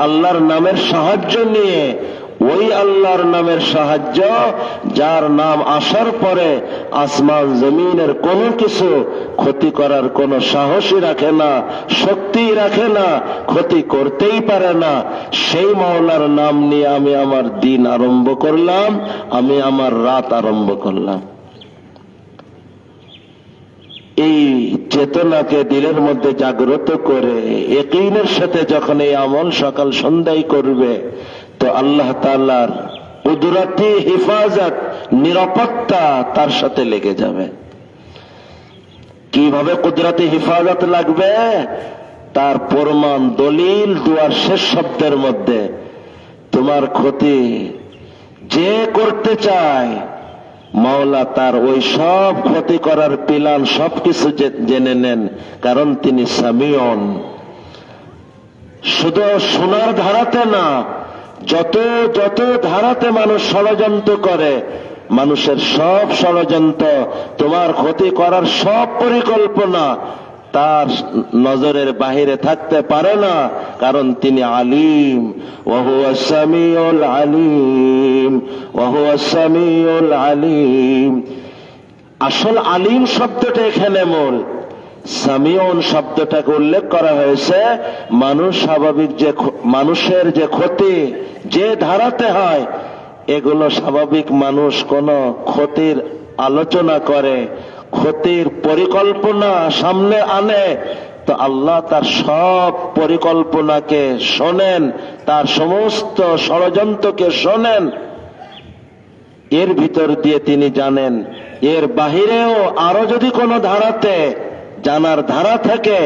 আল্লাহর নামের সাহায্য নিয়ে ওই ওই আল্লাহর নামের সাহায্য, যার নাম আসার পরে আসমান জমিনের কোনো কিছু ক্ষতি করার কোনো সাহসই রাখে না, শক্তিই রাখে না, ক্ষতি করতেই পারে না। সেই মাওলার নাম নিয়ে আমি আমার দিন আরম্ভ করলাম, আমি আমার রাত আরম্ভ করলাম। এই চেতনাকে দিলের মধ্যে জাগ্রত করে ইয়াকিনের সাথে যখন এই আমল সকাল সন্ধ্যায় করবে, তো আল্লাহ তাআলার কুদরতি হিফাজত, নিরাপত্তা তার সাথে লেগে যাবে। কিভাবে কুদরতি হিফাজত লাগবে তার প্রমাণ দলিল দুয়ার শেষ শব্দের মধ্যে। তোমার ক্ষতি যে করতে চায়, মাওলা তার ওই সব ক্ষতি করার প্ল্যান সবকিছু জেনে নেন, কারণ তিনি সামিউন। শুধু সোনার ধারাতে না, যত যত ধারাতে মানুষ ষড়যন্ত্র করে, মানুষের সব ষড়যন্ত্র, তোমার ক্ষতি করার সব পরিকল্পনা তার নজরের বাহিরে থাকতে পারে না, কারণ তিনি আলিম। ওয়া হুয়াস সামিউল আলিম, ওয়া হুয়াস সামিউল আলিম। আসল আলিম শব্দটা এখানে মূল, সামিউন শব্দটাকে উল্লেখ করা হয়েছে মানুষ স্বাভাবিক যে মানুষের যে ক্ষতি যে ধারাতে হয়, এগুলো স্বাভাবিক মানুষ কোন ক্ষতির আলোচনা করে, ক্ষতির পরিকল্পনা সামনে আনে, তো আল্লাহ তার সব পরিকল্পনাকে শোনেন, তার সমস্ত ষড়যন্ত্রকে শোনেন। এর ভিতর দিয়ে তিনি জানেন। এর বাহিরেও আরো যদি কোনো ধারাতে জানার ধারা থাকে,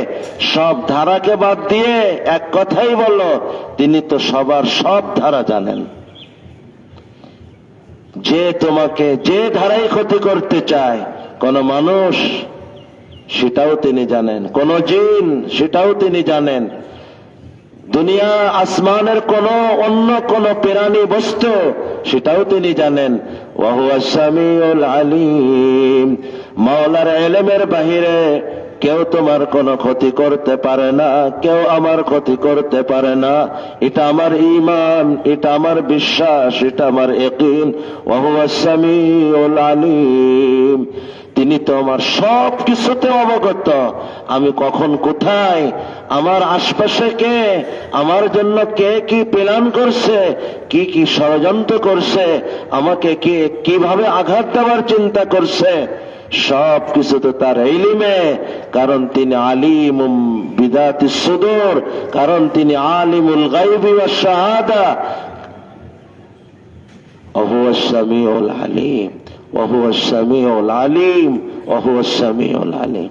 সব ধারাকে বাদ দিয়ে এক কথাই বলো, তিনি তো সবার সব ধারা জানেন। যে তোমাকে যে ধারায় ক্ষতি করতে চায়, কোন মানুষ সেটাও তিনি জানেন, কোন জিন সেটাও তিনি জানেন, দুনিয়া আসমানের কোন অন্য কোন প্রাণী বস্তু সেটাও তিনি জানেন। ওয়া হুয়াস সামিউল আলিম। মাওলার ইলমের বাহিরে কেউ তোমার কোনো ক্ষতি করতে পারে না, কেউ আমার ক্ষতি করতে পারে না। এটা আমার ঈমান, এটা আমার বিশ্বাস, এটা আমার ইয়াকিন। ওয়া হুয়াস সামিউল আলিম। তিনি তো আমার সব কিছুতে অবগত। আমি কখন কোথায়, আমার আশপাশে কে, আমার জন্য কে কি প্ল্যান করছে, কি কি ষড়যন্ত্র করছে, আমাকে কে কিভাবে আঘাত দেওয়ার চিন্তা করছে, সব কিছু তো তার ইলমে। কারণ তিনি আলিমুম বিদাতিস সুদূর, কারণ তিনি আলিমুল গায়বি ওয়াশ শাহাদা। ওয়া হুয়াস সামিউল আলিম, ওয়া হুয়াস সামিউল আলিম, ওয়া হুয়াস সামিউল আলিম।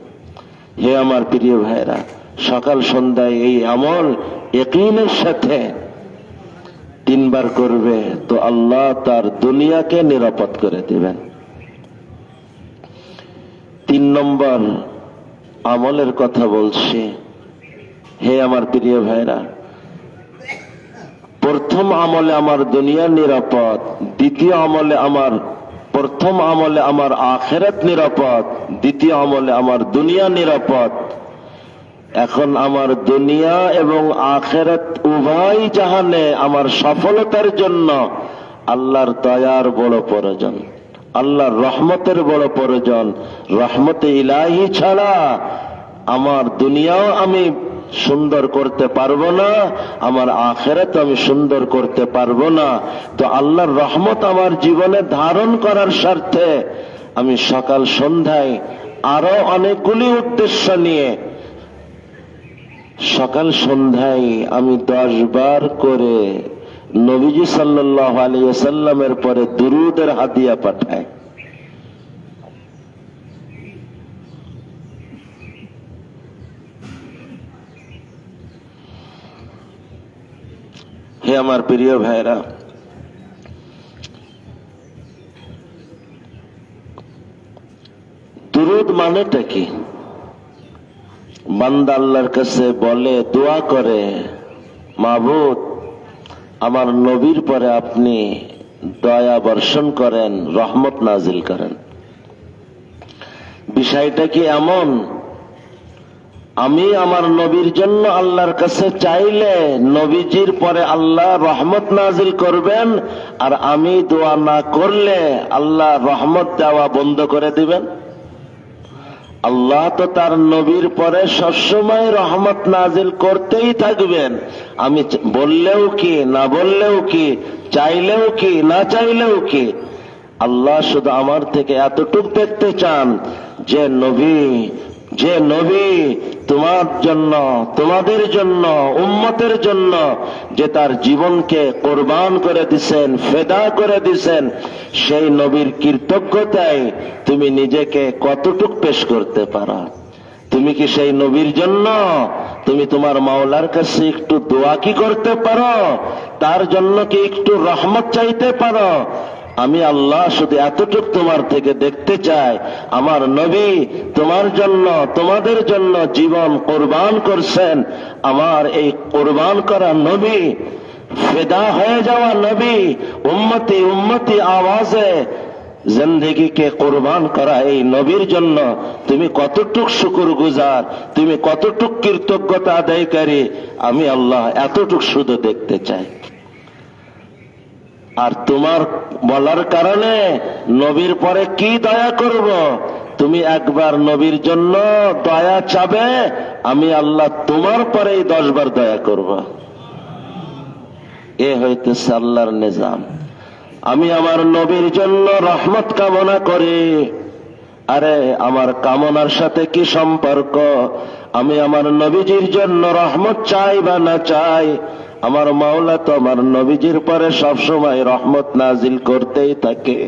হে আমার প্রিয় ভাইরা, সকাল সন্ধ্যায় এই আমল ইয়াকিনের সাথে 3 বার করবে, তো আল্লাহ তার দুনিয়াকে নিরাপদ করে দিবেন। 3 নম্বর আমলের কথা বলছি। হে আমার প্রিয় ভাইরা, প্রথম আমলে আমার দুনিয়া নিরাপদ, দ্বিতীয় আমলে প্রথম আমলে আমার আখিরাত নিরাপদ, দ্বিতীয় আমলে আমার দুনিয়া নিরাপদ। এখন আমার দুনিয়া এবং আখিরাত উভয় জাহানে আমার সফলতার জন্য আল্লাহর দয়ার বড় প্রয়োজন, আল্লাহর রহমতের বড় প্রয়োজন। রহমতে ইলাহি ছাড়া আমার দুনিয়াও আমি সুন্দর করতে পারবো না, আমার আখিরাত আমি সুন্দর করতে পারবো না। তো আল্লাহর রহমত আমার জীবনে ধারণ করার স্বার্থে আমি সকাল সন্ধ্যায় আরো অনেকগুলি উদ্দেশ্য নিয়ে সকাল সন্ধ্যায় আমি 10 বার করে নবীজি সাল্লাল্লাহু আলাইহি ওয়াসাল্লামের পরে দুরূদের হাদিয়া পাঠায়। হে আমার প্রিয় ভাইরা, দুরূদ মানেটা কি? বান্দা আল্লাহর কাছে বলে, দোয়া করে, মাবুদ আমার নবীর পরে আপনি দয়া বর্ষণ করেন, রহমত নাজিল করেন। বিষয়টা কি এমন আমি আমার নবীর জন্য আল্লাহর কাছে চাইলে নবীজির পরে আল্লাহ রহমত নাজিল করবেন, আর আমি দোয়া না করলে আল্লাহ রহমত দেওয়া বন্ধ করে দিবেন। আল্লাহ তো তার নবীর পরে সবসময় রহমত নাজিল করতেই থাকবেন। আমি বললেও কি না বললেও কি, চাইলেও কি না চাইলেও কি, আল্লাহ শুধু আমার থেকে এতটুকু দেখতে চান যে নবী তোমার জন্য, তোমাদের জন্য, উম্মতের জন্য যে তার জীবনকে কোরবান করে দিছেন, ফেদা করে দিছেন, সেই নবীর কৃতজ্ঞতায় তুমি নিজেকে কতটুকু পেশ করতে পারো। তুমি কি সেই নবীর জন্য তুমি তোমার মাওলার কাছে একটু দোয়া কি করতে পারো? তার জন্য কি একটু রহমত চাইতে পারো? আমি আল্লাহ শুধু এতটুকু তোমার থেকে দেখতে চাই, আমার নবী তোমার জন্য, তোমাদের জন্য জীবন কোরবান করছেন। আমার এই কোরবান করা নবী, ফেদা হয়ে যাওয়া নবী, উম্মতি উম্মতি আওয়াজে জিন্দেগিকে কোরবান করা এই নবীর জন্য তুমি কতটুক শুকরগুজার, তুমি কতটুক কৃতজ্ঞতা আদায়কারী, আমি আল্লাহ এতটুক শুধু দেখতে চাই। আর তোমার বলার কারণে নবীর পরে কি দয়া করব? তুমি একবার নবীর জন্য দয়া চাবে, আমি আল্লাহ তোমার পরেই 10 বার দয়া করব। এ হইতেছে আল্লাহর নিজাম। আমি আমার নবীর জন্য রহমত কামনা করি। আরে আমার কামনার সাথে কি সম্পর্ক? আমি আমার নবীজির জন্য রহমত চাই বা না চাই, আমার মাওলা তো আমার নবীজির পরে সবসময় রহমত নাজিল করতেই থাকে।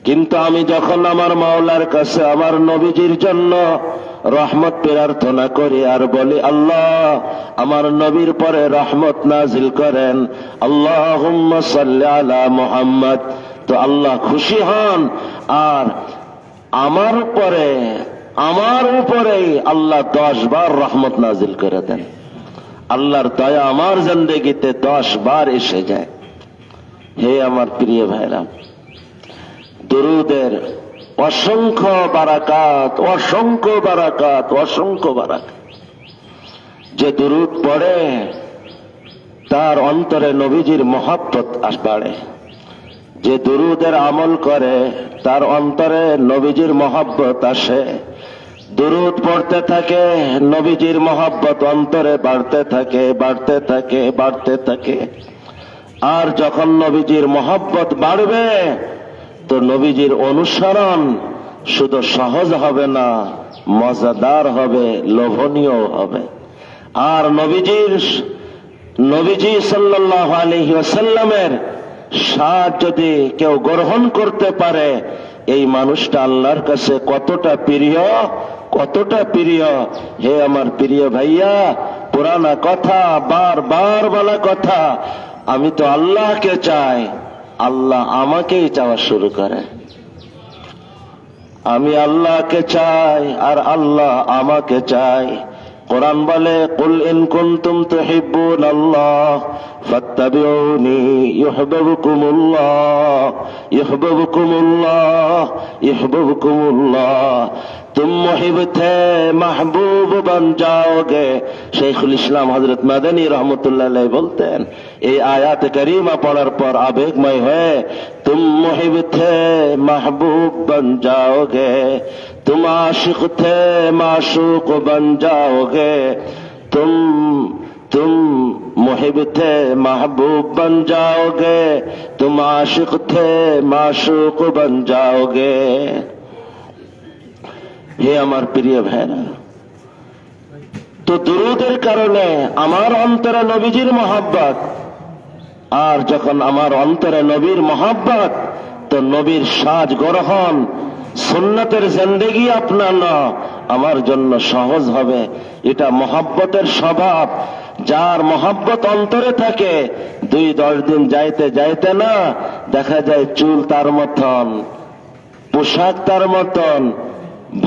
কিন্তু আমি যখন আমার মাওলার কাছে আমার নবীজির জন্য রহমত প্রার্থনা করি আর বলি, আল্লাহ আমার নবীর পরে রহমত নাজিল করেন, আল্লাহুম্মা সাল্লি আলা মুহাম্মদ, তো আল্লাহ খুশি হন আর আমার উপরেই আল্লাহ 10 বার রহমত নাজিল করে দেন। আল্লাহর দয়া আমার জিন্দেগিতে 10 বার এসে যায়। হে আমার প্রিয় ভাইরা, দুরুদের অসংখ্য বারাকাত, অসংখ্য বারাকাত, অসংখ্য বারাকাত। যে দুরুদ পড়ে তার অন্তরে নবীজির মহব্বত বাড়ে। যে দুরুদের আমল করে তার অন্তরে নবীজির মহব্বত আসে। দুরুদ পড়তে থাকে, নবীজির মহব্বত অন্তরে বাড়তে থাকে, বাড়তে থাকে, বাড়তে থাকে। আর যখন নবীজির মহব্বত বাড়বে তো নবীজির অনুসরণ শুধু সহজ হবে না, মজাদার হবে, লোভনীয় হবে। আর নবীজি সাল্লাল্লাহু আলাইহি ওয়াসাল্লামের সাথ যদি কেউ গ্রহণ করতে পারে, এই মানুষটা আল্লাহর কাছে কতটা প্রিয়, কতটা প্রিয়। হে আমার প্রিয় ভাইয়া, পুরানা কথা, বারবার বলা কথা, আমি তো আল্লাহকে চাই, আল্লাহ আমাকেই চাওয়া শুরু করে। আমি আল্লাহকে চাই আর আল্লাহ আমাকে চাই। কোরআন বলে, কুল ইন কুনতুম তুহিব্বুনাল্লাহ ফাত্তাবিউনি ইউহিব্বুকুমুল্লাহ ইউহিব্বুকুমুল্লাহ ইউহিব্বুকুমুল্লাহ। तुम मुहिब थे महबूब बन जाओगे। शेखुल इस्लाम हजरत मदनी रहमतुल्लाह अलैह बोलतेन, এই আয়াত কারিমা পড়ার পর আবেগময় হয়ে, तुम मुहिब थे महबूब बन जाओगे, तुम आशिक थे माशूक बन जाओगे, तुम मुहिब थे महबूब बन जाओगे, तुम आशिक थे माशूक बन जाओगे। হে আমার প্রিয় ভাইরা, তো দুরুদের কারণে আমার অন্তরে নবীজির মহব্বত, আর যখন আমার অন্তরে নবীর মহব্বত, তো নবীর সাজ গ্রহণ, সুন্নতের জিন্দেগি আপনানো আমার জন্য সহজ হবে। এটা মহব্বতের স্বভাব। যার মহব্বত অন্তরে থাকে, 2-10 দিন যাইতে যাইতে না দেখা যায় চুল তার মতন, পোশাক তার মতন,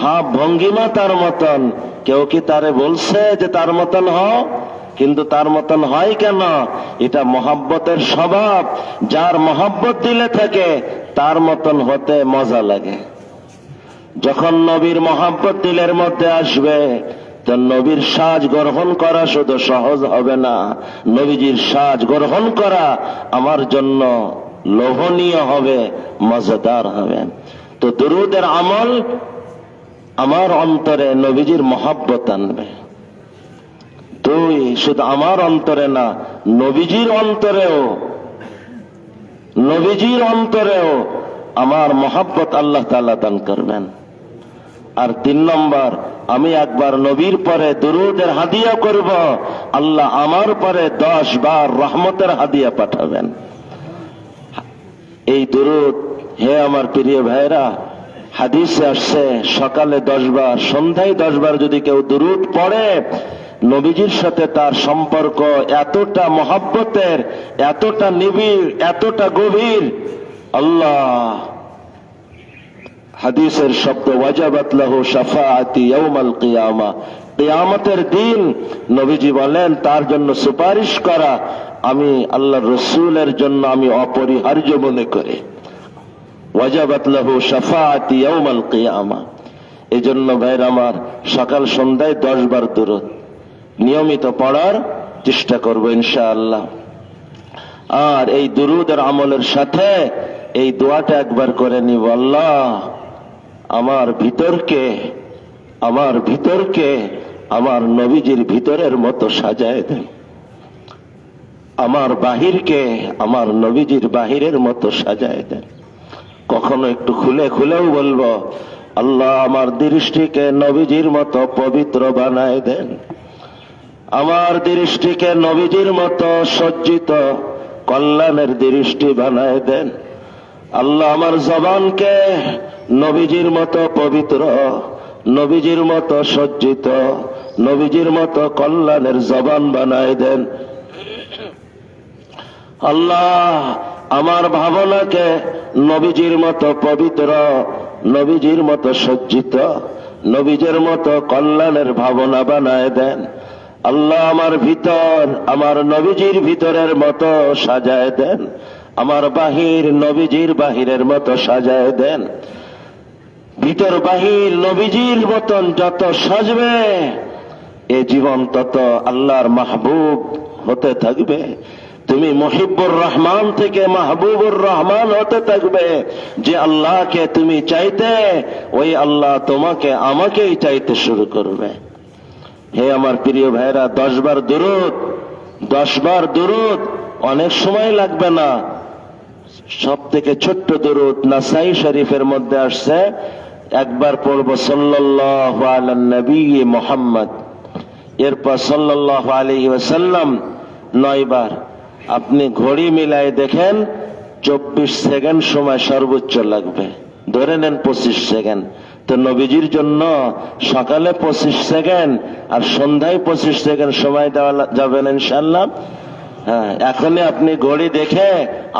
ভাব ভঙ্গিমা তার মতন। কেউ কি তারে বলছে যে তার মতন হও? কিন্তু তার মতন হয় কেন? এটা মহব্বতের স্বভাব। যার মহব্বত দিলে থাকে তার মতন হতে মজা লাগে। যখন নবীর মহব্বত দিলের মধ্যে আসবে তো নবীর সাজ গ্রহণ করা শুধু সহজ হবে না, নবীজির সাজ গ্রহণ করা আমার জন্য লোভনীয় হবে, মজাদার হবে। তো দুরূদের আমল আমার অন্তরে নবীজির মহব্বত আনবে। দুই, শুধু আমার অন্তরে না, নবীজির অন্তরেও আমার মহব্বত আল্লাহ তাআলা দান করবেন। আর 3 নম্বর, আমি একবার নবীর পরে দুরূদের হাদিয়া করব, আল্লাহ আমার পরে 10 বার রহমতের হাদিয়া পাঠাবেন। এই দুরূদ, হে আমার প্রিয় ভাইরা, হাদিসে আসছে সকালে 10 বার, সন্ধ্যায় 10 বার যদি কেউ দুরূদ পড়ে, নবীজির সাথে তার সম্পর্ক এতটা মহব্বতের, এতটা নিবিড়, এতটা গভীর। আল্লাহ হাদিসের শব্দ, ওয়াজাবাত লাহু শাফাআতি ইয়াউমাল কিয়ামা, কিয়ামতের দিন নবীজি বলেন তার জন্য সুপারিশ করা আমি আল্লাহর রাসূলের জন্য আমি অপরিহার্য মনে করি। ওয়াজাবাত লাহু শাফাআতি ইয়াউমাল কিয়ামা। এজন্য ভাইরা আমার, সকাল সন্ধ্যায় 10 বার দুরূদ নিয়মিত পড়ার চেষ্টা করব ইনশাআল্লাহ। আর এই দুরূদের আমলের সাথে এই দোয়াটা একবার করে নিব, আল্লাহ আমার ভিতরকে আমার নবীজির ভিতরের মতো সাজায় দেন, আমার বাহিরকে আমার নবীজির বাহিরের মতো সাজায় দেন। কখনো একটু খুলেও বলবো, আল্লাহ আমার দৃষ্টিকে নবীজির মতো পবিত্র বানায় দেন, আমার দৃষ্টিকে নবীজির মতো সজ্জিত কল্যাণের দৃষ্টি বানায় দেন। আল্লাহ আমার জবানকে নবীজির মতো পবিত্র, নবীজির মতো সজ্জিত, নবীজির মতো কল্যাণের জবান বানায় দেন। আল্লাহ আমার ভাবনাকে নবীজির মতো পবিত্র, নবীজির মতো সজ্জিত, নবীজির মতো কল্যাণের ভাবনা বানায় দেন। আল্লাহ আমার ভিতর আমার নবীজির ভিতরের মতো সাজায় দেন, আমার বাহির নবীজির বাহিরের মতো সাজায় দেন। ভিতর বাহির নবীজির মতন যত সাজবে, এ জীবন তত আল্লাহর মাহবুব হতে থাকবে। তুমি মুহিব্বুর রহমান থেকে মাহবুবুর রহমান হতে থাকবে। যে আল্লাহকে তুমি চাইতে, ওই আল্লাহ তোমাকে আমাকেই চাইতে শুরু করবে। হে আমার প্রিয় ভাইরা, 10 বার দুরূদ, 10 বার দুরূদ অনেক সময় লাগবে না। সব থেকে ছোট্ট দুরূদ নাসাই শরীফের মধ্যে আসছে, একবার পড়ব সাল্লাল্লাহু আলান নবী মুহাম্মদ, এরপর সাল্লাল্লাহু আলাইহি ওয়াসাল্লাম 9 বার। আপনি ঘড়ি মিলায় দেখেন 24 সেকেন্ড সময় সর্বোচ্চ লাগবে, ধরে নেন 25 সেকেন্ড। তো নবীজির জন্য সকালে 25 সেকেন্ড আর সন্ধ্যায় 25 সেকেন্ড সময় দেওয়া যাবে না ইনশাআল্লাহ। হ্যাঁ, এখনই আপনি ঘড়ি দেখে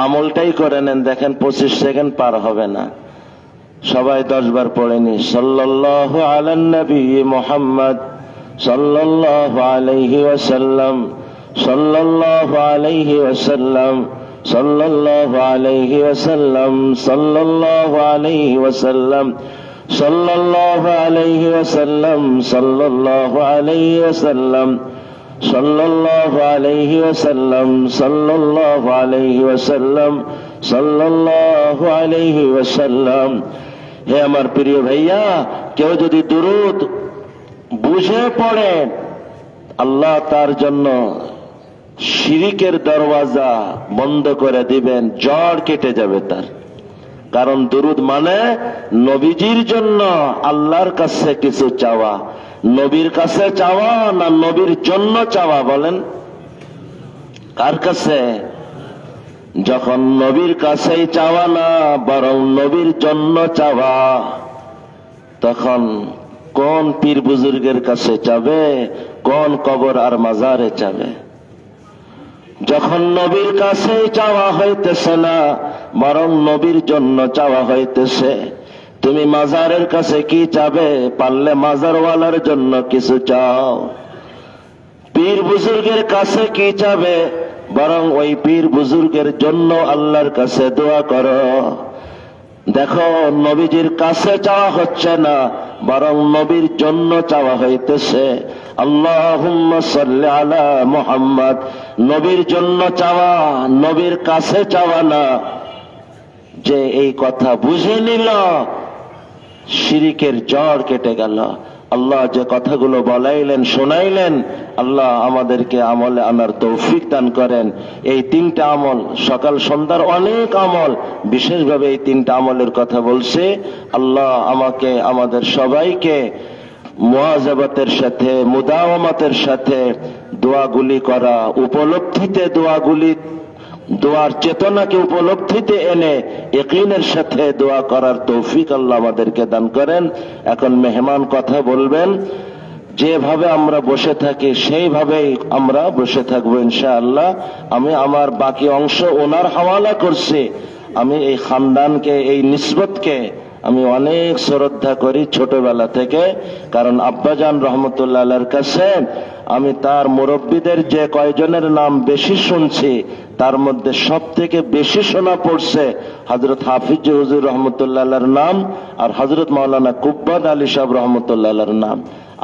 আমলটাই করে নেন, দেখেন 25 সেকেন্ড পার হবে না। সবাই 10 বার পড়েনি, সাল্লাল্লাহু আলান নবী মুহাম্মদ সাল্লাল্লাহু আলাইহি ওয়াসাল্লাম, সাল্লাল্লাহু আলাইহি ওয়াসাল্লাম, সাল্লাল্লাহু আলাইহি ওয়াসাল্লাম, সাল্লাল্লাহু আলাইহি ওয়াসাল্লাম, সাল্লাল্লাহু আলাইহি ওয়াসাল্লাম, সাল্লাল্লাহু আলাইহি ওয়াসাল্লাম, সাল্লাল্লাহু আলাইহি ওয়াসাল্লাম, সাল্লাল্লাহু আলাইহি ওয়াসাল্লাম, সাল্লাল্লাহু আলাইহি ওয়াসাল্লাম। হে আমার প্রিয় ভাইয়া, কেউ যদি দুরূদ বুঝে পড়ে, আল্লাহ তার জন্য শিরিকের দরওয়াজা বন্ধ করে দিবেন, জড় কেটে যাবে তার। কারণ দুরূদ মানে নবীজির জন্য আল্লাহর কাছে কিছু চাওয়া। নবীর কাছে চাওয়া না নবীর জন্য চাওয়া? বলেন কার কাছে? যখন নবীর কাছেই চাওয়া না, বরং নবীর জন্য চাওয়া, তখন কোন পীর বুজুর্গের কাছে চাবে, কোন কবর আর মাজারে চাবে? যখন নবীর কাছেই চাওয়া হইতেছে না, বরং নবীর জন্য চাওয়া হইতেছে, তুমি মাজারের কাছে কি চাবে? পারলে মাজারওয়ালার জন্য কিছু চাও। পীর বুজুর্গের কাছে কি চাবে? বরং ওই পীর বুজুর্গের জন্য আল্লাহর কাছে দোয়া করো। দেখো, নবীজির কাছে চাওয়া হচ্ছে না, বরং নবীর জন্য চাওয়া হইতেছে। আল্লাহুম্মা সাল্লি আলা মুহাম্মদ, নবীর জন্য চাওয়া, নবীর কাছে চাওয়া না। যে এই কথা বুঝে নিল, শিরিকের জ্বর কেটে গেল। আল্লাহ যে কথাগুলো বলাইলেন, শোনাইলেন, আল্লাহ আমাদেরকে আমলে আনার তৌফিক দান করেন। এই তিনটা আমল, সকাল সন্ধ্যার অনেক আমল, বিশেষভাবে এই তিনটা আমলের কথা বলছে। আল্লাহ আমাকে, আমাদের সবাইকে মুআযাবাতের সাথে, মুদাওয়ামাতের সাথে দোয়াগুলি করা, উপলব্ধিতে দোয়ার চেতনাকে উপলব্ধিতে এনে ইয়াকিনের সাথে দোয়া করার তৌফিক আল্লাহ আমাদেরকে দান করেন। এখন মেহমান কথা বলবেন। যেভাবে আমরা বসে থাকি সেইভাবেই আমরা বসে থাকবো ইনশাআল্লাহ। আমি আমার বাকি অংশ ওনার হাওয়ালা করছি। আমি এই খানদানকে, এই নিসবতকে আমি অনেক শ্রদ্ধা করি ছোটবেলা থেকে। কারণ আব্বাজান রহমতুল্লাহ আলাইহির কাছে আমি তার মুরব্বীদের যে কয়জনের নাম বেশি শুনছি, তার মধ্যে সব থেকে বেশি শোনা পড়ছে হযরত হাফিজ হুজুর রহমতুল্লাহ আলাইহির নাম, আর হযরত মাওলানা কুব্বাদ আলী সাহেব রহমতুল্লাহ আলাইহির নাম।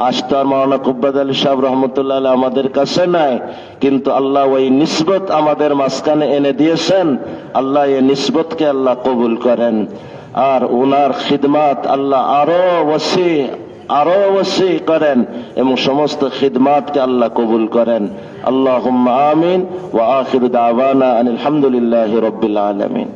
আজ তো আর মাওলানা কুব্বাদ আলী সাহেব রহমতুল্লাহ আলাইহি আমাদের কাছে নাই, কিন্তু আল্লাহ ওই নিসবত আমাদের মাঝখানে এনে দিয়েছেন। আল্লাহ এই নিসবতকে আল্লাহ কবুল করেন, আর ওনার খিদমাত আল্লাহ আরো ওয়াসি করেন, এবং সমস্ত খিদমাতকে আল্লাহ কবুল করেন। আল্লাহুম্মা আমিন। ওয়া আখিরু দাওয়ানা আনিল হামদুলিল্লাহি রাব্বিল আলামিন।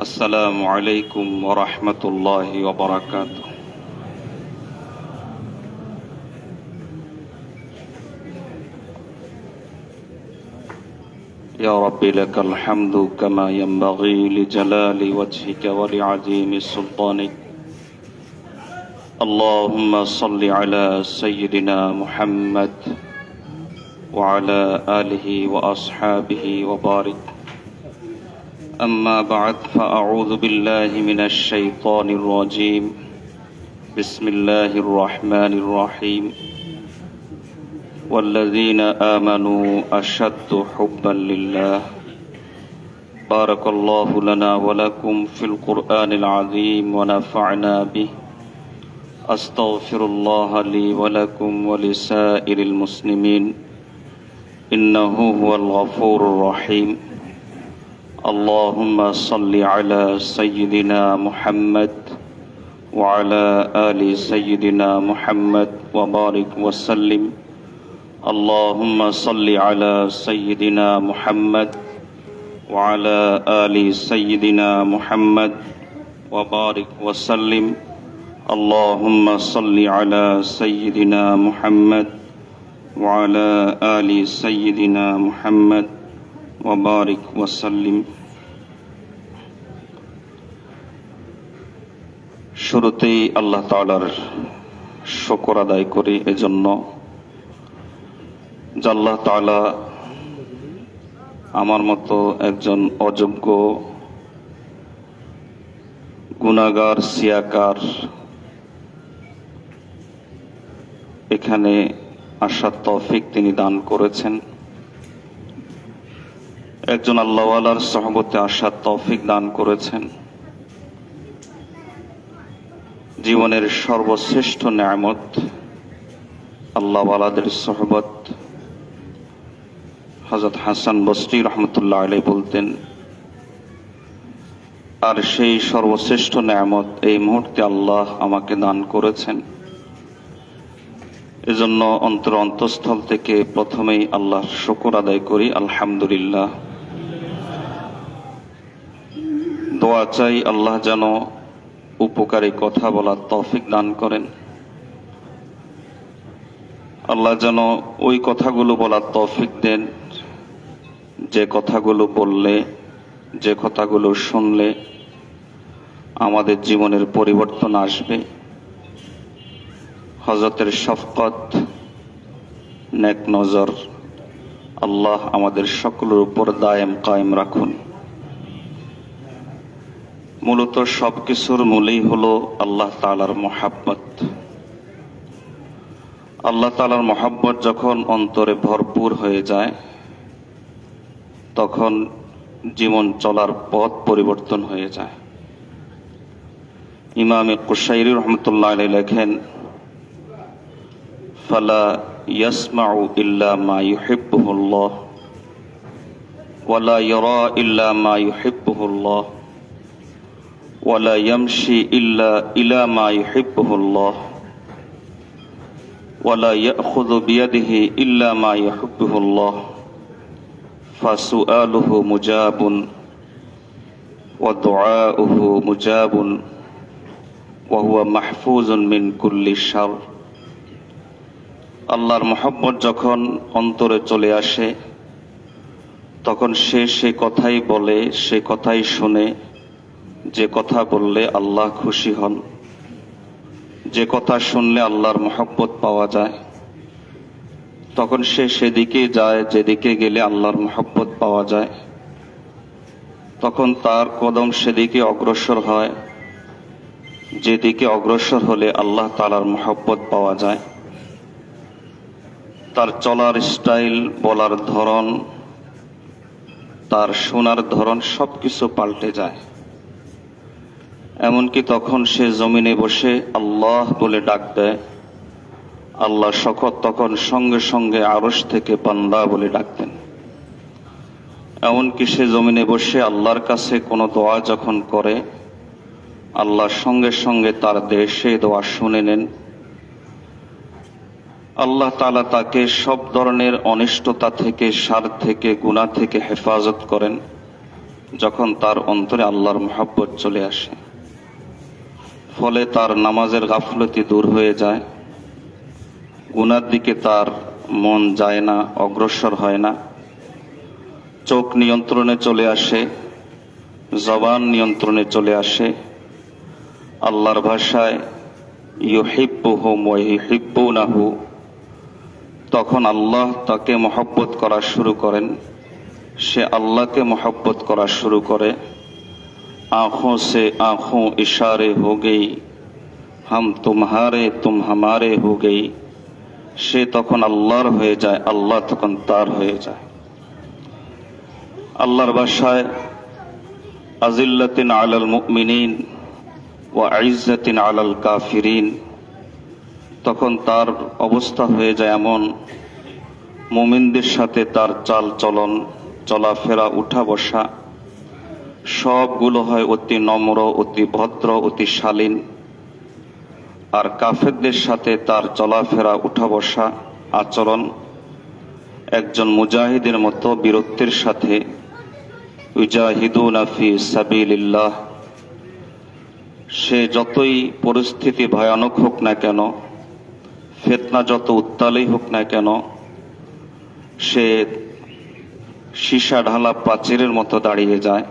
আসসালামু আলাইকুম ওয়া রাহমাতুল্লাহি ওয়া বারাকাতুহু। يا رب لك الحمد كما ينبغي لجلال وجهك ولعظيم سلطانك. اللهم صل على سيدنا محمد وعلى آله وأصحابه وبارك. أما بعد، فأعوذ بالله من الشيطان الرجيم. بسم الله الرحمن الرحيم. والذين آمنوا أشد حبا لله. بارك الله لنا ولكم في القرآن العظيم ونفعنا به. أستغفر الله لي ولكم ولسائر المسلمين، إنه هو الغفور الرحيم. اللهم صل على سيدنا محمد وعلى آل سيدنا محمد وبارك وسلم. اللهم صل على سيدنا محمد وعلى آل سيدنا محمد وبارك وسلم. اللهم صل على سيدنا محمد وعلى آل سيدنا محمد وبارك وسلم. শুরুতেই আল্লাহ তাআলার শুকর আদায় করি এজন্য যে আল্লাহ তাআলা আমার মতো একজন অযোগ্য গুনাহগার সিয়াকার এখানে আসার তৌফিক তিনি দান করেছেন। একজন আল্লাহওয়ালার সহবতে আসার তৌফিক দান করেছেন। জীবনের সর্বশ্রেষ্ঠ নেয়ামত আল্লাহওয়ালাদের সহবত। হযরত হাসান বসরি রহমতুল্লাহ আলাইহি বলতেন, আর সেই সর্বশ্রেষ্ঠ নেয়ামত এই মুহূর্তে আল্লাহ আমাকে দান করেছেন। এজন্য অন্তঃস্থল থেকে প্রথমেই আল্লাহর শুকর আদায় করি, আলহামদুলিল্লাহ। দোয়া চাই আল্লাহ যেন উপকারী কথা বলার তৌফিক দান করেন। আল্লাহ যেন ওই কথাগুলো বলার তৌফিক দেন যে কথাগুলো বললে, যে কথাগুলো শুনলে আমাদের জীবনের পরিবর্তন আসবে। হযরতের শফকত, নেক নজর আল্লাহ আমাদের সকলের উপর দায়েম কায়েম রাখুন। মূলত সবকিছুর মূলেই হলো আল্লাহ তাআলার মহাব্বত। আল্লাহ তাআলার মহাব্বত যখন অন্তরে ভরপুর হয়ে যায়, তখন জীবন চলার পথ পরিবর্তন হয়ে যায়। ইমামে কুশাইরি রহমতুল্লাহ আলাইহি লেখেন, ফালা ইয়াসমাউ ইল্লা মা ইউহিব্বুহুল্লাহ ওয়ালা ইয়ারা ইল্লা মা ইউহিব্বুহুল্লাহ ওয়ালা ইয়ামশি ইল্লা ইলা মা ইউহিব্বুহুল্লাহ ওয়ালা ইয়াখুযু বিয়াদিহি ইল্লা মা ইউহিব্বুহুল্লাহ ফাসুআলুহু মুজাবুন ওয়া দুআউহু মুজাবুন ওয়া হুয়া মাহফুজুন মিন কুল্লি শার। আল্লাহর মহব্বত যখন অন্তরে চলে আসে, তখন সে কথাই বলে, সে কথাই শুনে, যে কথা বললে আল্লাহ খুশি হন, যে কথা শুনলে আল্লাহর মহব্বত পাওয়া যায়, তখন সে সেদিকে যায় যেদিকে গেলে আল্লাহর মহব্বত পাওয়া যায়। তখন তার কদম সেদিকে অগ্রসর হয় যেদিকে অগ্রসর হলে আল্লাহ তাআলার মহব্বত পাওয়া যায়। তার চলার স্টাইল, বলার ধরন, তার শোনার ধরন সবকিছু পাল্টে যায়। এমনকি তখন সে জমিনে বসে আল্লাহ বলে ডাক দেয়, আল্লাহ তখন সঙ্গে সঙ্গে আরশ থেকে বান্দা বলে ডাকতেন। এমনকি সে জমিনে বসে আল্লাহর কাছে কোনো দোয়া যখন করে, আল্লাহ সঙ্গে সঙ্গে তার দেশে দোয়া শুনে নেন। আল্লাহ তাআলা তাকে সব ধরনের অনিষ্টতা থেকে, শার থেকে, গুনাহ থেকে হেফাজত করেন যখন তার অন্তরে আল্লাহর মহব্বত চলে আসে। ফলে তার নামাজের গাফলতি দূর হয়ে যায়, গুনার দিকে তার মন যায় না, অগ্রসর হয় না। চোখ নিয়ন্ত্রণে চলে আসে, জবান নিয়ন্ত্রণে চলে আসে। আল্লাহর ভাষায় ইউহিব্বুহুম ওয়া ইউহিব্বুনাহু, তখন আল্লাহ তাকে মহব্বত করা শুরু করেন, সে আল্লাহকে মহব্বত করা শুরু করে। आँखों से आँखों इशारे हो गई, हम तुम्हारे तुम हमारे हो गई। সে তখন আল্লাহর হয়ে যায়, আল্লাহ তখন তার হয়ে যায়। আল্লাহর ভাষায় আজিল্লাতিন আলাল মুমিনিন ওয়া ইজ্জাতিন আলাল কাফিরিন, তখন তার অবস্থা হয়ে যায় এমন, মুমিনদের সাথে তার চাল চলন, চলাফেরা, উঠা বসা সবগুলো হয় অতি নম্র, অতি ভদ্র, অতি শালীন। আর কাফেরদের সাথে তার চলাফেরা, উঠা বসা, আচরণ একজন মুজাহিদের মতো বীরত্বের সাথে। ইউজাহিদুনা ফি সাবিলিল্লাহ, সে যতই পরিস্থিতি ভয়ানক হোক না কেন, ফিতনা যত উত্তালই হোক না কেন, সে সীসা ঢালা প্রাচীরের মতো দাঁড়িয়ে যায়।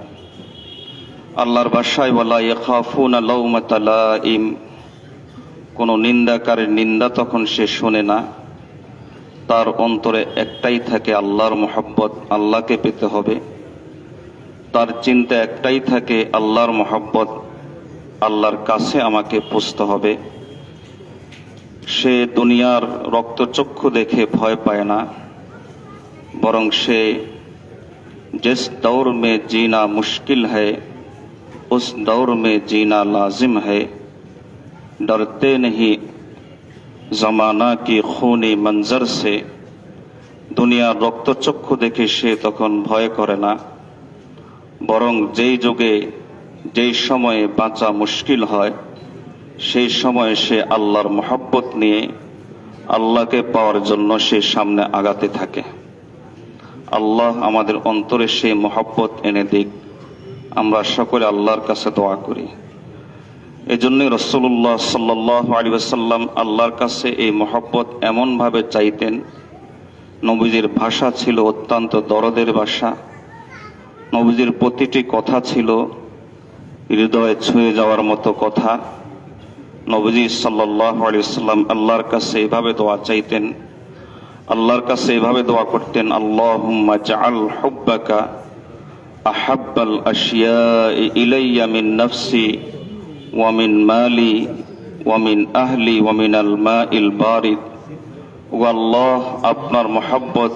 আল্লাহর ভাষায় ওয়ালা ইয়াখাফুনা লাউমাতা লাইম, কোনো নিন্দাকারীর নিন্দা তখন সে শোনে না। তার অন্তরে একটাই থাকে আল্লাহর মহব্বত, আল্লাহকে পেতে হবে। তার চিন্তা একটাই থাকে আল্লাহর মহব্বত, আল্লাহর কাছে আমাকে পৌঁছতে হবে। সে দুনিয়ার রক্তচক্ষু দেখে ভয় পায় না, বরং সে जिस दौर में जीना मुश्किल है उस दौर में जीना लाजिम है, डरते नहीं जमाना की खूनी मंजर से। দুনিয়ার রক্তচক্ষু দেখে সে তখন ভয় করে না, বরং যেই যুগে যেই সময়ে বাঁচা মুশকিল হয় সেই সময়ে সে আল্লাহর মহব্বত নিয়ে আল্লাহকে পাওয়ার জন্য সে সামনে আগাতে থাকে। আল্লাহ আমাদের অন্তরে সেই মহব্বত এনে দিক। আমরা সকলে আল্লাহর কাছে দোয়া করি। এজন্যই রাসূলুল্লাহ সাল্লাল্লাহু আলাইহি ওয়াসাল্লাম আল্লাহর কাছে এই মহব্বত এমনভাবে চাইতেন। নবীজির ভাষা ছিল অত্যন্ত দরদের ভাষা। নবীজির প্রতিটি কথা ছিল হৃদয়ে ছুঁয়ে যাওয়ার মতো কথা। নবীজি সাল্লাল্লাহু আলাইহি ওয়াসাল্লাম আল্লাহর কাছে এভাবে দোয়া চাইতেন, আল্লাহর কাছে এভাবে দোয়া করতেন, আল্লাহুম্মা জাআল হুব্বাকা আহাব্বাল আশিয়াই ইলাইয়া মিন নাফসি ওয়া মিন মালি ওয়া মিন আহলি ওয়া মিনাল মাইল বারিদ। ও আল্লাহ, আপনার মহব্বত,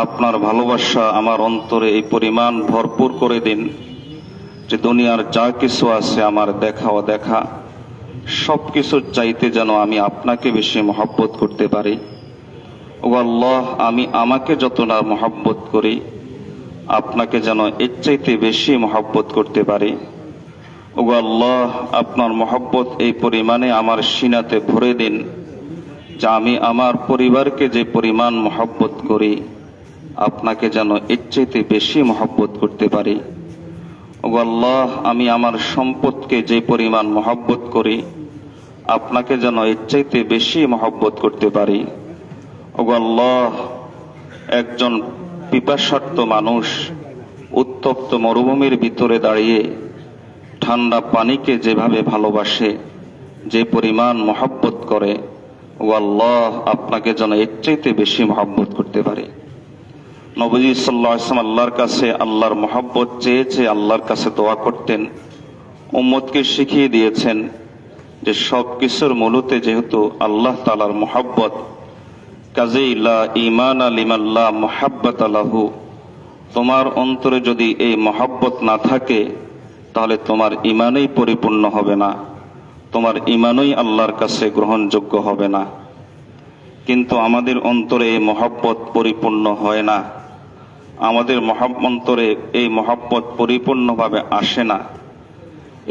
আপনার ভালোবাসা আমার অন্তরে এই পরিমাণ ভরপুর করে দিন যে দুনিয়ার যা কিছু আছে আমার দেখা ও দেখা সব কিছুর চাইতে যেন আমি আপনাকে বেশি মহব্বত করতে পারি। ও আল্লাহ, আমি আমাকে যত না মহব্বত করি আপনাকে যেন এর চাইতে বেশি মহব্বত করতে পারি। ও আল্লাহ, আপনার মহব্বত এই পরিমাণে আমার সিনাতে ভরে দিন যে আমি আমার পরিবারকে যে পরিমাণ মহব্বত করি আপনাকে যেন এর চাইতে বেশি মহব্বত করতে পারি। ও আল্লাহ, আমি আমার সম্পদকে যে পরিমাণ মহব্বত করি আপনাকে যেন এর চাইতে বেশি মহব্বত করতে পারি। ও আল্লাহ, একজন পিপাসার্ত মানুষ উত্তপ্ত মরুভূমির ভিতরে দাঁড়িয়ে ঠান্ডা পানিকে যেভাবে ভালোবাসে, যে পরিমাণ মহব্বত করে, ও আল্লাহ, আপনাকে যেন এর চাইতে বেশি মহব্বত করতে পারি। নবী সাল্লাল্লাহু আলাইহি ওয়াসাল্লাম আল্লাহর কাছে আল্লাহর মহব্বত চেয়েছে, আল্লাহর কাছে দোয়া করতেন। উম্মতকে শিখিয়ে দিয়েছেন যে সব কিছুর মূলতে যেহেতু আল্লাহ তাআলার মহব্বত, কাজেই লা ঈমানা লিমান লা মুহাব্বাতা লাহু, তোমার অন্তরে যদি এই মহব্বত না থাকে তাহলে তোমার ঈমানই পরিপূর্ণ হবে না, তোমার ঈমানই আল্লাহর কাছে গ্রহণযোগ্য হবে না। কিন্তু আমাদের অন্তরে এই মহব্বত পরিপূর্ণ হয় না, আমাদের অন্তরে এই মহব্বত পরিপূর্ণভাবে আসে না।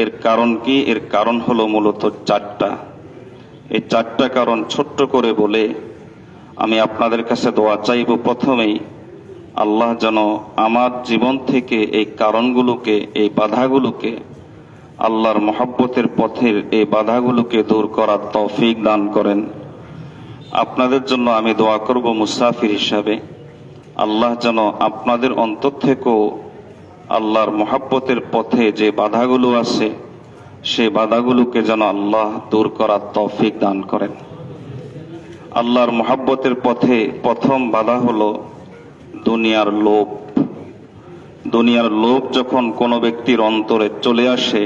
এর কারণ কি? এর কারণ হলো মূলত চারটা। এই চারটা কারণ ছোট্ট করে বলে আমি আপনাদের কাছে দোয়া চাইব। প্রথমেই আল্লাহ যেন আমার জীবন থেকে এই কারণগুলোকে, এই বাধাগুলোকে, আল্লাহর মহব্বতের পথের এই বাধাগুলোকে দূর করার তৌফিক দান করেন। আপনাদের জন্য আমি দোয়া করব মুসাফির হিসাবে, আল্লাহ যেন আপনাদের অন্তর থেকেও আল্লাহর মহব্বতের পথে যে বাধাগুলো আছে সেই বাধাগুলোকে যেন আল্লাহ দূর করার তৌফিক দান করেন। আল্লাহর মহব্বতের পথে প্রথম বাধা হলো দুনিয়ার লোভ। দুনিয়ার লোভ যখন কোনো ব্যক্তির অন্তরে চলে আসে,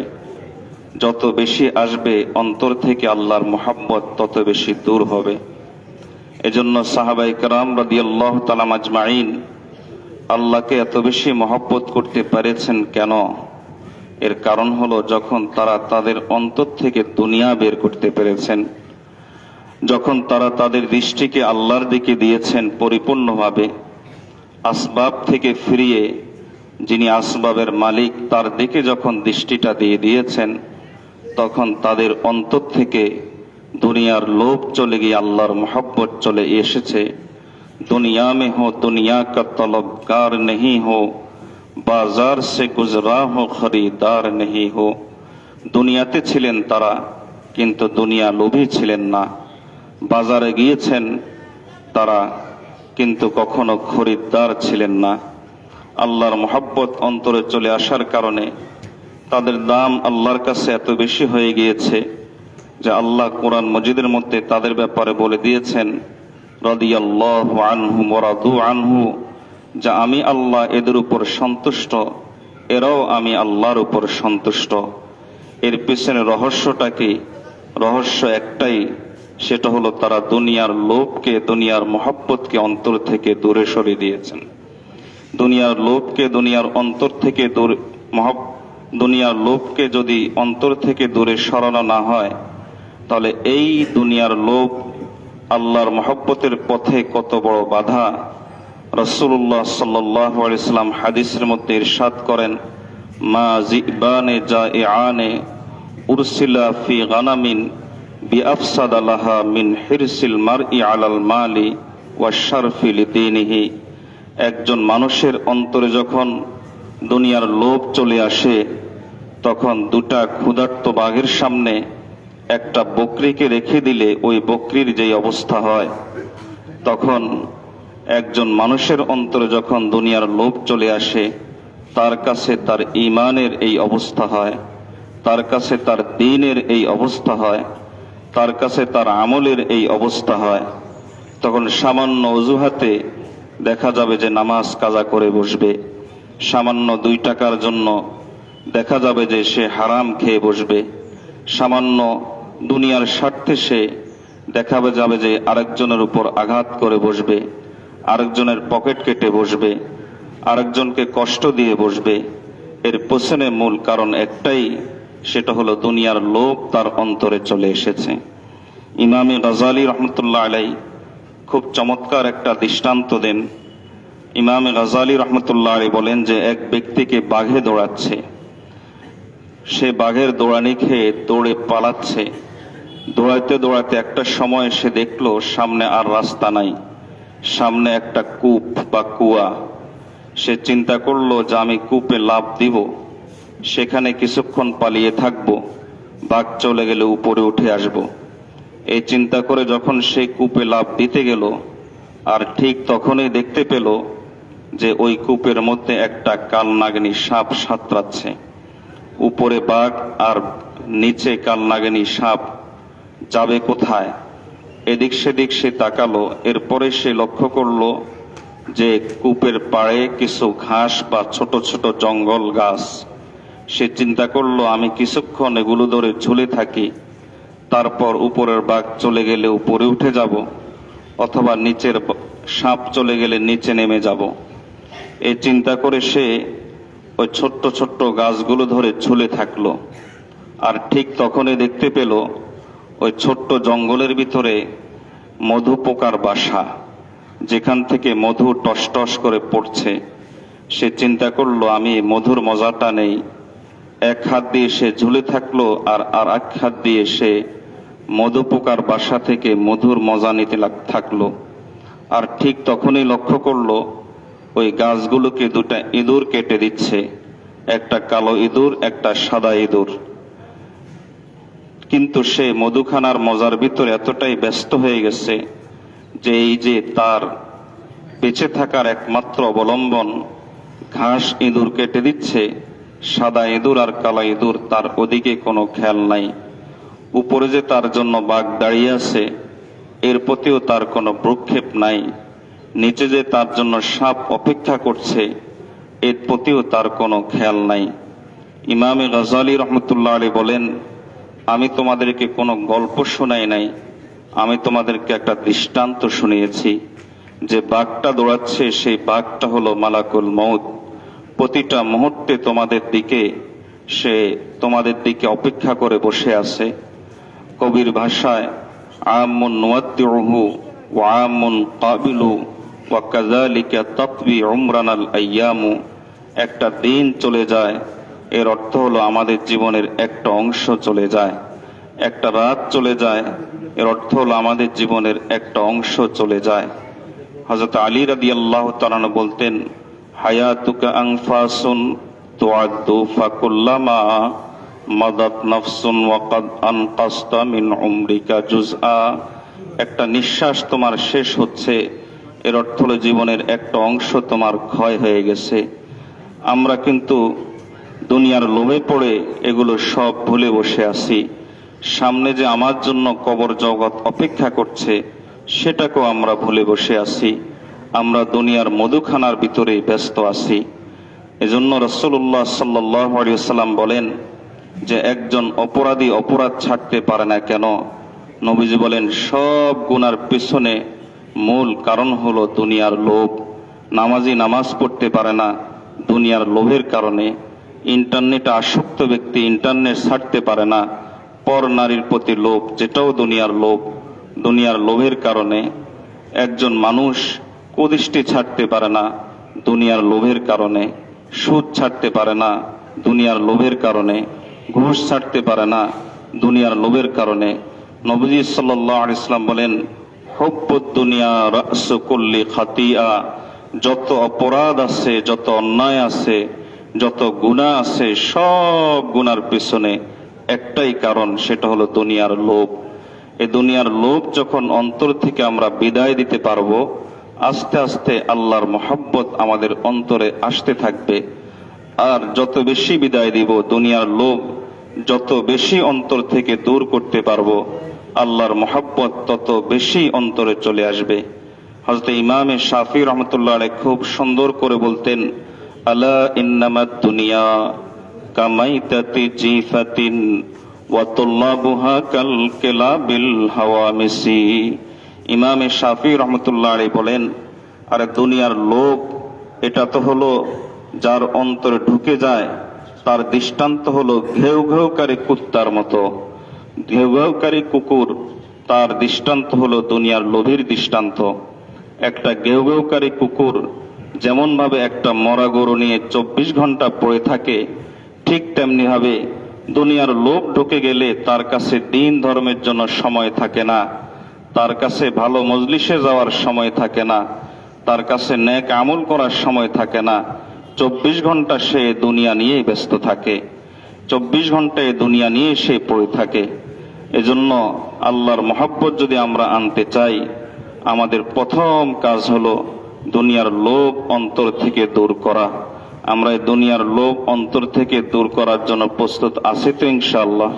যত বেশি আসবে অন্তর থেকে আল্লাহর মহব্বত তত বেশি দূর হবে। এজন্য সাহাবায়ে কেরাম রাদিয়াল্লাহু তাআলা আজমাইন আল্লাহকে এত বেশি মহব্বত করতে পেরেছেন কেন? এর কারণ হলো যখন তারা তাদের অন্তর থেকে দুনিয়া বের করতে পেরেছেন, যখন তারা তাদের দৃষ্টিকে আল্লাহর দিকে দিয়েছেন পরিপূর্ণভাবে, আসবাব থেকে ফিরিয়ে যিনি আসবাবের মালিক তার দিকে যখন দৃষ্টিটা দিয়ে দিয়েছেন, তখন তাদের অন্তর থেকে দুনিয়ার লোভ চলে গিয়ে আল্লাহর মহব্বত চলে এসেছে। দুনিয়া মে হো দুনিয়া কা তলবগার नहीं हो, বাজার সে গুজরা হো খরিদার नहीं हो। দুনিয়াতে ছিলেন তারা, কিন্তু দুনিয়া লোভী ছিলেন না। বাজারে গিয়েছেন তারা, কিন্তু কখনো খরিদ্দার ছিলেন না। আল্লাহর মহব্বত অন্তরে চলে আসার কারণে তাদের দাম আল্লাহর কাছে এত বেশি হয়ে গিয়েছে যে আল্লাহ কোরআন মজিদের মধ্যে তাদের ব্যাপারে বলে দিয়েছেন, রাদিয়াল্লাহু আনহুম ওয়া রাদু আনহু, যে আমি আল্লাহ এদের উপর সন্তুষ্ট, এরাও আমি আল্লাহর উপর সন্তুষ্ট। এর পেছনে রহস্যটা কি? রহস্য একটাই, সেটা হলো তারা দুনিয়ার লোভকে, দুনিয়ার মহব্বতকে অন্তর থেকে দূরে সরিয়ে দিয়েছেন। দুনিয়ার লোভকে, দুনিয়ার অন্তর থেকে দুনিয়ার লোভকে যদি অন্তর থেকে দূরে সরানো না হয়, তাহলে এই দুনিয়ার লোভ আল্লাহর মহব্বতের পথে কত বড় বাধা। রাসূলুল্লাহ সাল্লাল্লাহু আলাইহি ওয়াসাল্লাম হাদিসের মধ্যে ইরশাদ করেন, মা জিবানে জাইআনে উরসিলা ফি গানামিন বিআফসাদা লাহা মিন হিরসিল মারই আলাল মালি ওয়াশশারফি লিদীনিহি। একজন মানুষের অন্তরে যখন দুনিয়ার লোভ চলে আসে, তখন দুটা ক্ষুধার্ত বাঘের সামনে একটা বকরিকে রেখে দিলে ওই বকরির যেই অবস্থা হয়, তখন একজন মানুষের অন্তরে যখন দুনিয়ার লোভ চলে আসে, তার কাছে তার ঈমানের এই অবস্থা হয়, তার কাছে তার দ্বীনের এই অবস্থা হয়, তার কাছে তার আমলের এই অবস্থা হয়। তখন সামান্য অজুহাতে দেখা যাবে যে নামাজ কাজা করে বসবে, সামান্য 2 টাকার জন্য দেখা যাবে যে সে হারাম খেয়ে বসবে, সামান্য দুনিয়ার স্বার্থে সে দেখাবে যাবে যে আরেকজনের উপর আঘাত করে বসবে, আরেকজনের পকেট কেটে বসবে, আরেকজনকে কষ্ট দিয়ে বসবে। এর পেছনে মূল কারণ একটাই, সেটা হলো দুনিয়ার লোভ তার অন্তরে চলে এসেছে। ইমামে গাজালি রহমতুল্লাহ আলাইহি খুব চমৎকার একটা দৃষ্টান্ত দেন। ইমামে গাজালি রহমতুল্লাহ আলাইহি বলেন যে এক ব্যক্তিকে বাঘে দৌড়াচ্ছে, সে বাঘের দৌড়ানি খেয়ে দৌড়ে পালাচ্ছে। দৌড়াইতে দৌড়াইতে একটা সময় সে দেখলো সামনে আর রাস্তা নাই, সামনে একটা কূপ বা কুয়া। সে চিন্তা করলো যে আমি কূপে লাফ দিব, সেখানে কিছুক্ষণ পালিয়ে থাকবো, বাঘ চলে গেলে উপরে উঠে আসব। এই চিন্তা করে যখন সে কূপে লাফ দিতে গেল, আর ঠিক তখনই দেখতে পেল যে ওই কূপের মধ্যে একটা কালনাগিনী সাপ সাঁতরাচ্ছে। উপরে বাঘ আর নিচে কালনাগিনী সাপ, যাবে কোথায়? এদিক সেদিক সে তাকালো। এরপরে সে লক্ষ্য করলো যে কূপের পাড়ে কিছু ঘাস বা ছোট ছোট জঙ্গল গাছ। সে চিন্তা করলো আমি কিছুক্ষণ এগুলো ধরে ঝুলে থাকি, তারপর উপরের বাঘ চলে গেলে উপরে উঠে যাব, অথবা নিচের সাপ চলে গেলে নিচে নেমে যাব। এই চিন্তা করে সে ওই ছোট্ট ছোট্ট গাছগুলো ধরে ঝুলে থাকলো। আর ঠিক তখনই দেখতে পেল ওই ছোট্ট জঙ্গলের ভিতরে মধু পোকার বাসা, যেখান থেকে মধু টস টস করে পড়ছে। সে চিন্তা করলো আমি মধুর মজাটা নেই। এক হাত দিয়ে সে ঝুলে থাকলো, আর এক হাত দিয়ে সে মধু পোকার বাসা থেকে মধুর মজা নিতে থাকলো। আর ঠিক তখনই লক্ষ্য করলো ওই গাছগুলোকে 2টা ইঁদুর কেটে দিচ্ছে, একটা কালো ইঁদুর, একটা সাদা ইঁদুর। কিন্তু সে মধুখানার মজার ভিতরে এতটাই ব্যস্ত হয়ে গেছে যে এই যে তার বেঁচে থাকার একমাত্র অবলম্বন ঘাস ইঁদুর কেটে দিচ্ছে, সাদা ইঁদুর আর কালা ইঁদুর, তার ওদিকে কোনো খেয়াল নাই। উপরে যে তার জন্য বাঘ দাঁড়িয়ে আছে, এর প্রতিও তার কোনো ভ্রুক্ষেপ নাই। নিচে যে তার জন্য সাপ অপেক্ষা করছে, এর প্রতিও তার কোনো খেয়াল নাই। ইমামে গাজালি রহমতুল্লাহ আলাইহি বলেন, আমি তোমাদেরকে কোনো গল্প শোনাই নাই, আমি তোমাদেরকে একটা দৃষ্টান্ত শুনিয়েছি। যে বাঘটা দৌড়াচ্ছে সেই বাঘটা হলো মালাকুল মউত। প্রতিটা মুহূর্তে তোমাদের দিকে অপেক্ষা করে বসে আছে। কবির ভাষায় আমুন নুয়াত্তিউহু ওয়া আমুন কাবিলু ওয়া কাযালিকা তাতবি উমরানাল আইয়ামু। একটা দিন চলে যায়, এর অর্থ হলো আমাদের জীবনের একটা অংশ চলে যায়। একটা রাত চলে যায়, এর অর্থ হলো আমাদের জীবনের একটা অংশ চলে যায়। হযরত আলী রাদিয়াল্লাহু তাআলা আনহু বলতেন, হায়াতুকা আনফাসুন তুআদ্দু ফাকুল্লামা মাদাত নাফসুন ওয়া ক্বাদ আনকাসতা মিন উমরিকা জুজআ। একটা নিঃশ্বাস তোমার শেষ হচ্ছে, এর অর্থ হলো জীবনের একটা অংশ তোমার ক্ষয় হয়ে গেছে। আমরা কিন্তু দুনিয়ার লোভে পড়ে এগুলো সব ভুলে বসে আছি। সামনে যে আমার জন্য কবর জগৎ অপেক্ষা করছে, সেটাকেও আমরা ভুলে বসে আছি। আমরা দুনিয়ার মধুখানার ভিতরেই ব্যস্ত আছি। এজন্য রাসূলুল্লাহ সাল্লাল্লাহু আলাইহি ওয়াসাল্লাম বলেন যে একজন অপরাধী অপরাধ ছাড়তে পারে না কেন? নবীজি বলেন সব গুনার পেছনে মূল কারণ হলো দুনিয়ার লোভ। নামাজি নামাজ পড়তে পারে না দুনিয়ার লোভের কারণে। ইন্টারনেটে আসক্ত ব্যক্তি ইন্টারনেট ছাড়তে পারে না পর নারীর প্রতি লোভ, যেটাও দুনিয়ার লোভ। দুনিয়ার লোভের কারণে একজন মানুষ কুদৃষ্টি ছাড়তে পারে না দুনিয়ার লোভের কারণে। সুদ ছাড়তে পারে না দুনিয়ার লোভের কারণে, ঘুষ ছাড়তে পারে না দুনিয়ার লোভের কারণে। নবীজি সাল্লাল্লাহু আলাইহি ওয়াসাল্লাম বলেন, হুব্বুদ দুনিয়া রাসু কুল্লি খাতিয়া, যত অপরাধ আছে, যত অন্যায় আছে, যত গুনাহ আছে, সব গুনার পেছনে একটাই কারণ, সেটা হলো দুনিয়ার লোভ। এই দুনিয়ার লোভ যখন অন্তর থেকে আমরা বিদায় দিতে পারবো, আস্তে আস্তে আল্লাহর মহব্বত আমাদের অন্তরে আসতে থাকবে। আর যত বেশি বিদায় দিব, দুনিয়ার লোভ যত বেশি অন্তর থেকে দূর করতে পারবো, আল্লাহর মহব্বত তত বেশি অন্তরে চলে আসবে। হযরত ইমামে শাফি রহমতুল্লাহ আলাইহি খুব সুন্দর করে বলতেন, আলা ইন্নামাদ দুনিয়া কামাইতাতি জিফাতিন ওয়া তুল্লাবুহা কাল কিলাবিল হাওয়ামিসি। ইমামে শাফি রহমতুল্লাহ আলাইহি বলেন, আরে দুনিয়ার লোভ এটা তো হলো যার অন্তরে ঢুকে যায়, তার দৃষ্টান্ত হলো ঘেউ ঘেউকারী কুত্তার মতো। ঘেউ ঘেউকারী কুকুর, তার দৃষ্টান্ত হলো দুনিয়ার লোভীর দৃষ্টান্ত। একটা ঘেউ ঘেউকারী কুকুর যেমন ভাবে একটা মরা গরু নিয়ে 24 ঘন্টা পড়ে থাকে, ঠিক তেমনি ভাবে দুনিয়ার লোভ ঢুকে গেলে তার কাছে দিন ধর্মের জন্য সময় থাকে না, তার কাছে ভালো মজলিসে যাওয়ার সময় থাকে না, তার কাছে নেক আমল করার সময় থাকে না। 24 ঘন্টা সে দুনিয়া নিয়েই ব্যস্ত থাকে, 24 ঘন্টায় দুনিয়া নিয়ে সে পড়ে থাকে। এজন্য আল্লাহর মহব্বত যদি আমরা আনতে চাই, আমাদের প্রথম কাজ হলো দুনিয়ার লোভ অন্তর থেকে দূর করা। আমরা এই দুনিয়ার লোভ অন্তর থেকে দূর করার জন্য প্রস্তুত আছি তো ইনশাআল্লাহ?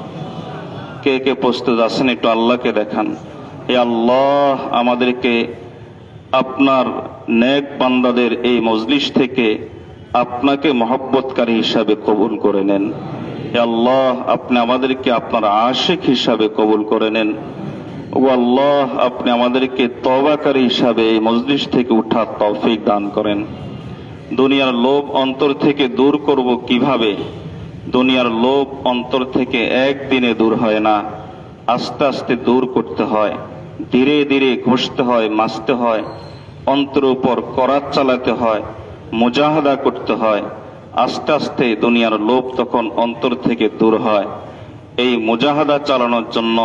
কে কে প্রস্তুত আছেন একটু আল্লাহকে দেখান। হে আল্লাহ, আমাদেরকে আপনার নেক বান্দাদের এই মজলিস থেকে আপনাকে মহব্বতকারী হিসাবে কবুল করে নেন। হে আল্লাহ, আপনি আমাদেরকে আপনার আশিক হিসাবে কবুল করে নেন। ও আল্লাহ, আপনি আমাদেরকে তওবাকারী হিসাবে এই মজলিস থেকে উঠার তৌফিক দান করেন। দুনিয়ার লোভ অন্তর থেকে দূর করব কিভাবে? দুনিয়ার লোভ অন্তর থেকে একদিনে দূর হয় না, আস্তে আস্তে দূর করতে হয়, ধীরে ধীরে ঘষতে হয়, মাজতে হয়, অন্তরের উপর করাত চালাতে হয়, মুজাহাদা করতে হয়। আস্তে আস্তে দুনিয়ার লোভ তখন অন্তর থেকে দূর হয়। এই মুজাহাদা চালানোর জন্য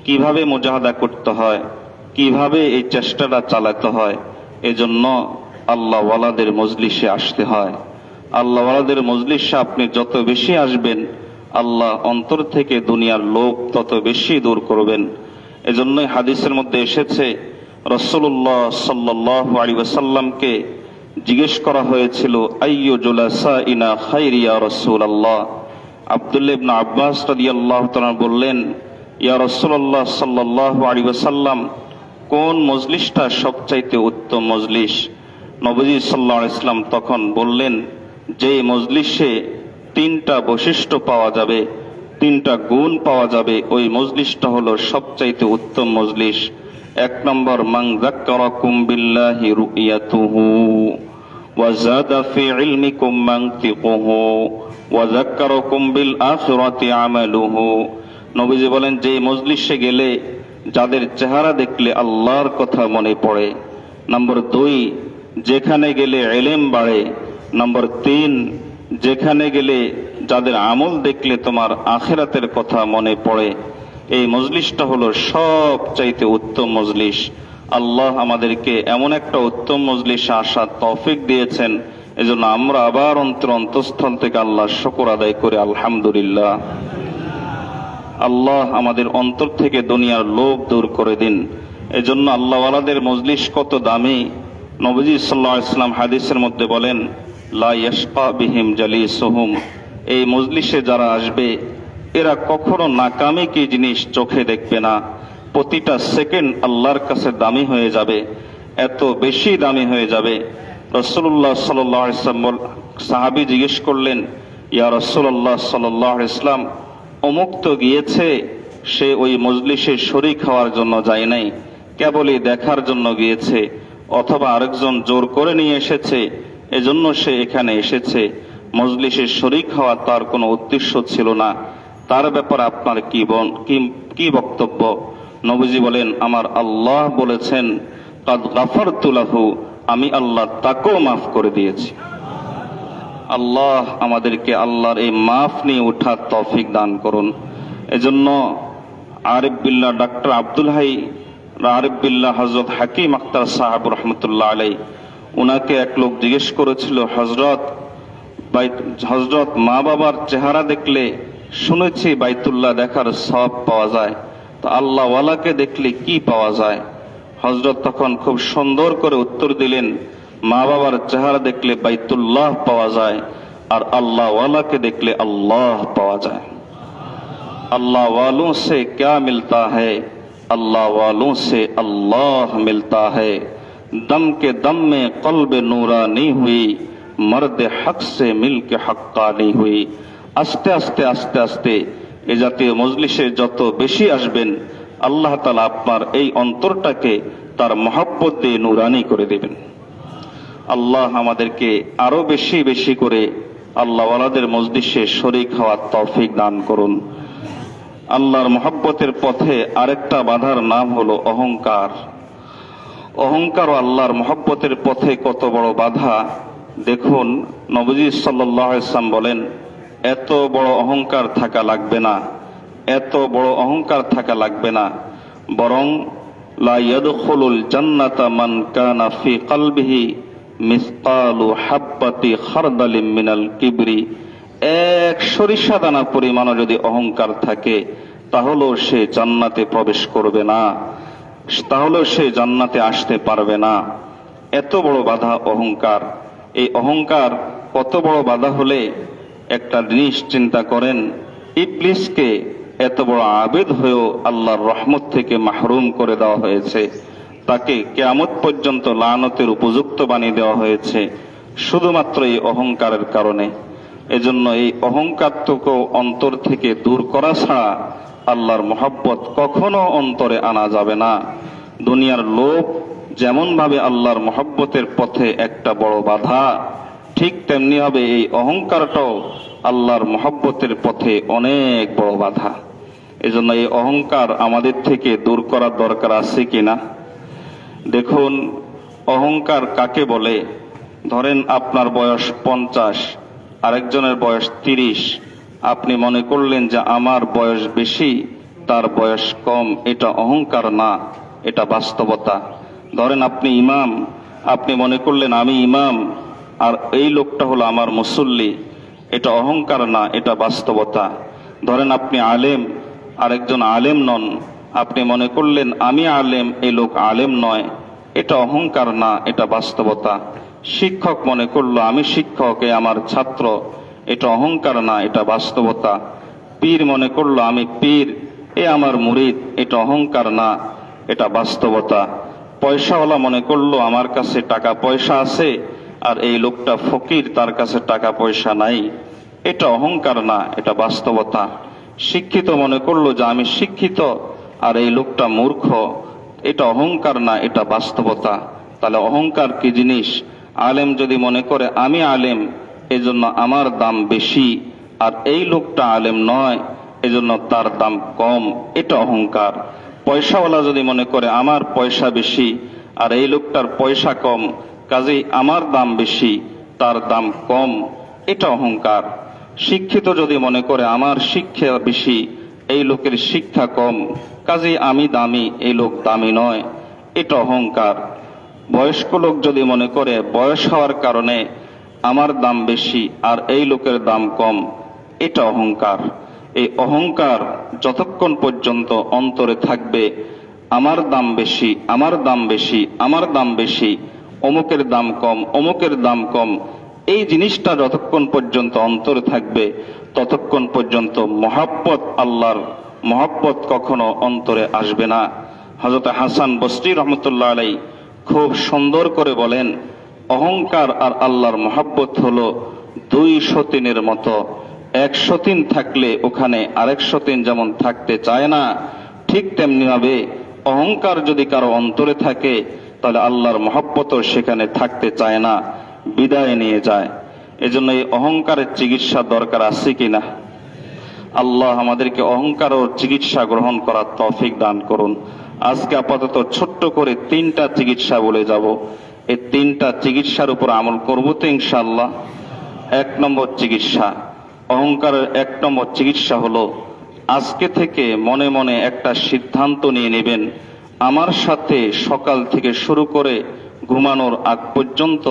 কিভাবে মুজাহাদা করতে হয়, কিভাবে এই চেষ্টাটা চালাতে হয়, এজন্য আল্লাহ ওয়ালাদের মজলিসে আসতে হয়। আল্লাহ ওয়ালাদের মজলিসে আপনি যত বেশি আসবেন, আল্লাহ অন্তর থেকে দুনিয়ার লোভ তত বেশি দূর করবেন। এজন্যই হাদিসের মধ্যে এসেছে, রাসূলুল্লাহ সাল্লাল্লাহু আলাইহি ওয়াসাল্লামকে জিজ্ঞেস করা হয়েছিল, আইয়ু জুলাসাইনা খায়রি ইয়া রাসূলুল্লাহ। আব্দুল্লাহ ইবনে আব্বাস রাদিয়াল্লাহু তাআলা বললেন, ইয়া রাসূলুল্লাহ সাল্লাল্লাহু আলাইহি ওয়াসাল্লাম, কোন মজলিসটা সবচাইতে উত্তম মজলিস? নবীজি সাল্লাল্লাহু আলাইহি ওয়াসাল্লাম তখন বললেন, যে মজলিসে 3টা বৈশিষ্ট্য পাওয়া যাবে, 3টা গুণ পাওয়া যাবে, ওই মজলিসটা হলো সবচাইতে উত্তম মজলিস। 1 নম্বর, মান যাক্কারাকুম বিল্লাহি রুয়াতুহু ওয়া যাদা ফি ইলমিকুম মানতিকুহু ওয়া যাক্কারাকুম বিল আখিরাতি আমালুহু। নবীজি বলেন, যে মজলিসে গেলে যাদের চেহারা দেখলে আল্লাহর কথা মনে পড়ে। নম্বর 2, যেখানে গেলে ইলম বাড়ে। নম্বর 3, যেখানে গেলে যাদের আমল দেখলে তোমার আখিরাতের কথা মনে পড়ে। এই মজলিসটা হলো সবচাইতে উত্তম মজলিস। আল্লাহ আমাদেরকে এমন একটা উত্তম মজলিসে আসার তৌফিক দিয়েছেন, এজন্য আমরা আবার অন্তঃস্থল থেকে আল্লাহর শুকর আদায় করে আলহামদুলিল্লাহ। আল্লাহ আমাদের অন্তর থেকে দুনিয়ার লোভ দূর করে দিন। এজন্য আল্লাহ ওয়ালাদের মজলিস কত দামি। নবীজি সাল্লাল্লাহু আলাইহি ওয়াসাল্লাম হাদিসের মধ্যে বলেন, লা ইয়াশকা বিহিম জালিসুহুম, এই মজলিসে যারা আসবে এরা কখনো নাকামি কি জিনিস চোখে দেখবে না। প্রতিটা সেকেন্ড আল্লাহর কাছে দামি হয়ে যাবে, এত বেশি দামি হয়ে যাবে। রাসূলুল্লাহ সাল্লাল্লাহু আলাইহি ওয়াসাল্লাম, সাহাবী জিজ্ঞেস করলেন, ইয়া রাসূলুল্লাহ সাল্লাল্লাহু আলাইহি ওয়াসাল্লাম, অমুক তো গিয়েছে, সে ওই মজলিসে শরীক হওয়ার জন্য যায় নাই, কেবলই দেখার জন্য গিয়েছে, অথবা আরেকজন জোর করে নিয়ে এসেছে, এজন্য সে এখানে এসেছে, মজলিসে শরীক হওয়া তার কোনো উদ্দেশ্য ছিল না। তার ব্যাপারে আপনার কি বক্তব্য? নবীজি বলেন, আমার আল্লাহ বলেছেন, কাদ গাফারতু লাহু, আমি আল্লাহ তাকেও মাফ করে দিয়েছি। আল্লাহ আমাদেরকে আল্লাহর এই মাফ নিয়ে ওঠার তৌফিক দান করুন। এজন্য আরিফ বিল্লাহ ডাক্তার আব্দুল হাই আরিফ বিল্লাহ হযরত হাকিম আখতার সাহেব রহমতুল্লাহ আলাই, উনাকে এক লোক জিজ্ঞেস করেছিল, হযরত মা বাবার চেহারা দেখলে শুনেছি বাইতুল্লাহ দেখার সওয়াব পাওয়া যায়, তো আল্লাহ ওয়ালাকে দেখলে কি পাওয়া যায়? হযরত তখন খুব সুন্দর করে উত্তর দিলেন, মা বাবার চেহারা দেখলে বাইতুল্লাহ পাওয়া যায়, আর আল্লাহ ওয়ালাকে দেখলে আল্লাহ পাওয়া যায়। अल्लाह वालों से क्या मिलता है, अल्लाह वालों से अल्लाह मिलता है। दम के दम में कल्ब नूरानी हुई, मर्द हक से मिल के हक्कानी हुई। আস্তে আস্তে আস্তে আস্তে এ জাতীয় মজলিসে যত বেশি আসবেন, আল্লাহ তাআলা আপনার এই অন্তরটাকে তার মহব্বত দিয়ে নূরানি করে দেবেন। আল্লাহ আমাদেরকে আরো বেশি বেশি করে আল্লাহ ওয়ালাদের মজলিসে শরীক হওয়ার তৌফিক দান করুন। আল্লাহর মহব্বতের পথে আরেকটা বাধার নাম হলো অহংকার। অহংকার ও আল্লাহর মহব্বতের পথে কত বড় বাধা দেখুন। নবীজি সাল্লাল্লাহু আলাইহি ওয়াসাল্লাম বলেন, এত বড় অহংকার থাকা লাগবে না, এত বড় অহংকার থাকা লাগবে না, বরং লা ইয়াদখুলুল জান্নাতা মান কানা ফি কলবিহি মিসকালু হাব্বাতি খারদালিম মিনাল কিবরি। এক সরিষা দানা পরিমাণও যদি অহংকার থাকে, তাহলেও সে জান্নাতে প্রবেশ করবে না, তাহলেও সে জান্নাতে আসতে পারবে না। এত বড় বাধা অহংকার। এই অহংকার কত বড় বাধা হলে একটা জিনিস চিন্তা করেন, ইবলিসকে এত বড় আবেদ হয়েও আল্লাহর রহমত থেকে মাহরুম করে দেওয়া হয়েছে, তাকে কিয়ামত পর্যন্ত লানতের উপযুক্ত বানিয়ে দেওয়া হয়েছে শুধুমাত্র এই অহংকারের কারণে। এজন্য এই অহংকারটুকু অন্তর থেকে দূর করা ছাড়া আল্লাহর মহব্বত কখনো অন্তরে আনা যাবে না। দুনিয়ার লোভ যেমন ভাবে আল্লাহর মহব্বতের পথে একটা বড় বাধা, ঠিক তেমনি হবে এই অহংকারটাও আল্লাহর মহব্বতের পথে অনেক বড় বাধা। এজন্য এই অহংকার আমাদের থেকে দূর করার দরকার আছে কিনা দেখুন। অহংকার কাকে বলে? ধরেন আপনার বয়স 50, আরেকজনের বয়স 30, আপনি মনে করলেন যে আমার বয়স বেশি, তার বয়স কম। এটা অহংকার না, এটা বাস্তবতা। ধরেন আপনি ইমাম, আপনি মনে করলেন আমি ইমাম আর এই লোকটা হলো আমার মুসল্লি। এটা অহংকার না, এটা বাস্তবতা। ধরেন আপনি আলেম, আরেকজন আলেম নন, আপনি মনে করলেন আমি আলেম, এই লোক আলেম নয়। এটা অহংকার না, এটা বাস্তবতা। শিক্ষক মনে করলো আমি শিক্ষক, এ আমার ছাত্র। এটা অহংকার না, এটা বাস্তবতা। পীর মনে করলো আমি পীর, এ আমার মুরিদ। এটা অহংকার না, এটা বাস্তবতা। পয়সাওয়ালা মনে করলো আমার কাছে টাকা পয়সা আছে আর এই লোকটা ফকির, তার কাছে টাকা পয়সা নাই। এটা অহংকার না, এটা বাস্তবতা। শিক্ষিত মনে করলো যে আমি শিক্ষিত আর এই লোকটা মূর্খ। এটা অহংকার না, এটা বাস্তবতা। তাহলে অহংকার কি জিনিস? আলেম যদি মনে করে আমি আলেম, এজন্য আমার দাম বেশি, আর এই লোকটা আলেম নয়, এজন্য তার দাম কম, এটা অহংকার। পয়সাওয়ালা যদি মনে করে আমার পয়সা বেশি আর এই লোকটার পয়সা কম, কাজেই আমার দাম বেশি, তার দাম কম, এটা অহংকার। শিক্ষিত যদি মনে করে আমার শিক্ষা বেশি, এই লোকের শিক্ষা কম, কাজেই আমি দামি, এই লোক দামি নয়, এটা অহংকার। বয়স্ক লোক যদি মনে করে বয়স হওয়ার কারণে আমার দাম বেশি আর এই লোকের দাম কম, এটা অহংকার। এই অহংকার যতক্ষণ পর্যন্ত অন্তরে থাকবে, আমার দাম বেশি, আমার দাম বেশি, আমার দাম বেশি, অমুকের দাম কম, অমুকের দাম কম, এই জিনিসটা যতক্ষণ পর্যন্ত অন্তরে থাকবে, ততক্ষণ পর্যন্ত মহব্বত, আল্লাহর মহব্বত কখনো অন্তরে আসবে না। হযরত হাসান বসরি রহমতুল্লাহ আলাই খুব সুন্দর করে বলেন, অহংকার আর আল্লাহর মহব্বত হলো 2 সতীনের মতো। 1 সতীন থাকলে ওখানে আরেক সতীন যেমন থাকতে চায় না, ঠিক তেমনি ভাবে অহংকার যদি কারো অন্তরে থাকে, তাহলে আল্লাহর মহব্বতও সেখানে থাকতে চায় না, বিদায় নিয়ে যায়। এজন্য এই অহংকারের চিকিৎসা দরকার আছে কিনা? আল্লাহ আমাদেরকে অহংকার ও চিকিৎসা গ্রহণ করার তৌফিক দান করুন। আজকে আপাতত ছোট্ট করে 3টা চিকিৎসা বলে যাব। এই 3টা চিকিৎসার উপর আমল করবো তো ইনশাআল্লাহ। এক নম্বর চিকিৎসা। অহংকারের এক নম্বর চিকিৎসা হলো আজকে থেকে মনে মনে একটা সিদ্ধান্ত নিয়ে নেবেন, আমার সাথে সকাল থেকে শুরু করে ঘুমানোর আগ পর্যন্ত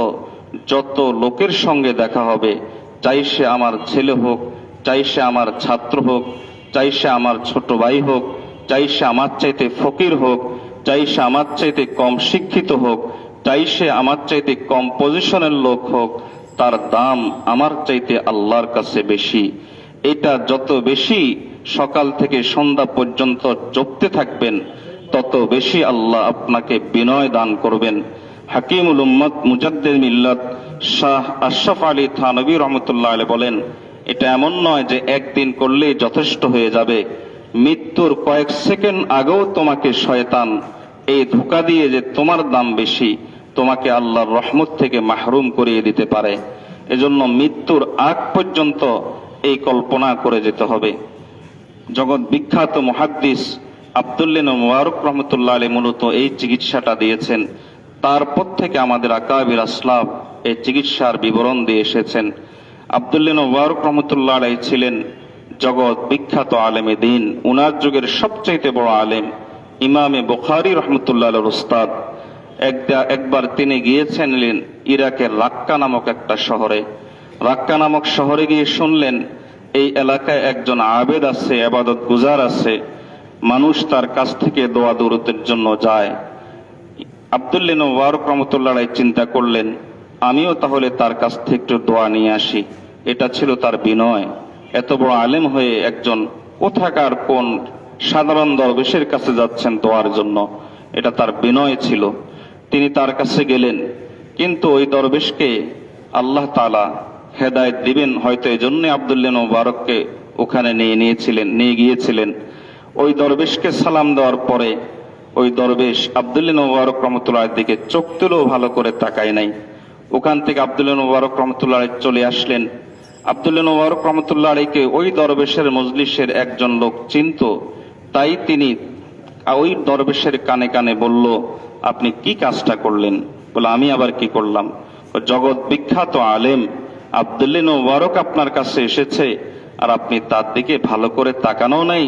যত লোকের সঙ্গে দেখা হবে, চাই সে আমার ছেলে হোক, চাই সে আমার ছাত্র হোক, চাই সে আমার ছোট ভাই হোক, চাই সে আমার চাইতে ফকির হোক, চাই সে আমার চাইতে কম শিক্ষিত হোক, চাই সে আমার চাইতে কম পজিশনের লোক হোক, তার দাম আমার চাইতে আল্লাহর কাছে বেশি। এটা যত বেশি সকাল থেকে সন্ধ্যা পর্যন্ত জপতে থাকবেন, তত বেশি আল্লাহ আপনাকে বিনয় দান করবেন। হাকিমুল উম্মত মুজাদ্দিদ মিল্লাত শাহ আশরাফ আলী থানভী রহমতুল্লাহ আলাইহি বলেন, এটা এমন নয় যে একদিন করলেই যথেষ্ট হয়ে যাবে। মৃত্যুর কয়েক সেকেন্ড আগেও তোমাকে শয়তান এই ধোঁকা দিয়ে যে তোমার দাম বেশি, তোমাকে আল্লাহর রহমত থেকে মাহরুম করিয়ে দিতে পারে। এজন্য মৃত্যুর আগ পর্যন্ত এই কল্পনা করে যেতে হবে। জগৎ বিখ্যাত মুহাদ্দিস আব্দুল্লাহ ইবনে মুবারক রহমতুল্লাহ আলাইহি মূলত এই চিকিৎসাটা দিয়েছেন। তারপর থেকে আমাদের আকাবির আসলাফ এই চিকিৎসার বিবরণ দিয়ে এসেছেন। আব্দুল্লাহ ইবনে মুবারক রহমতুল্লাহ আলাইহি ছিলেন জগৎ বিখ্যাত আলেমে দিন, উনার যুগের সবচেয়ে বড় আলেম ইমামে বুখারী রহমতুল্লাহ আলাইহির উস্তাদ। একবার তিনি গিয়েছিলেন ইরাকের রাক্কা নামক একটা শহরে। রাক্কা নামক শহরে গিয়ে শুনলেন এই এলাকায় একজন আবেদ আছে, ইবাদত গুজার আছে, মানুষ তার কাছ থেকে দোয়া দরুদের জন্য যায়। আব্দুল্লাহ ইবনে মুবারক রহমতুল্লাহ আলাইহি চিন্তা করলেন, আমিও তাহলে তার কাছ থেকে একটু দোয়া নিয়ে আসি। এটা ছিল তার বিনয়। এত বড় আলেম হয়ে একজন কোথাকার কোন সাধারণ দরবেশের কাছে যাচ্ছেন দোয়ার জন্য, এটা তার বিনয় ছিল। তিনি তার কাছে গেলেন, কিন্তু ওই দরবেশকে আল্লাহ তাআলা হেদায়েত দিবেন হয়তো এজন্য আব্দুল্লাহ ইবনে মুবারককে ওখানে নিয়ে গিয়েছিলেন। ওই দরবেশকে সালাম দেওয়ার পরে ওই দরবেশ আব্দুল্লাহ ইবনে মুবারক রহমতুল্লাহর দিকে চোখ তুলেও ভালো করে তাকায় নাই। ওখান থেকে আব্দুল্লাহ ইবনে মুবারক রহমতুল্লাহ চলে আসলেন। আব্দুল্লাহ ইবনে মুবারক রহমতুল্লাহ আলাইহিকে ওই দরবেশের মজলিসের একজন লোক চিনত, তাই তিনি ওই দরবেশের কানে কানে বলল, আপনি কি কাজটা করলেন? বলে, আমি আবার কি করলাম? জগৎ বিখ্যাত আলেম আব্দুল্লাহ ইবনে মুবারক আপনার কাছে এসেছে, আর আপনি তার দিকে ভালো করে তাকানো নাই,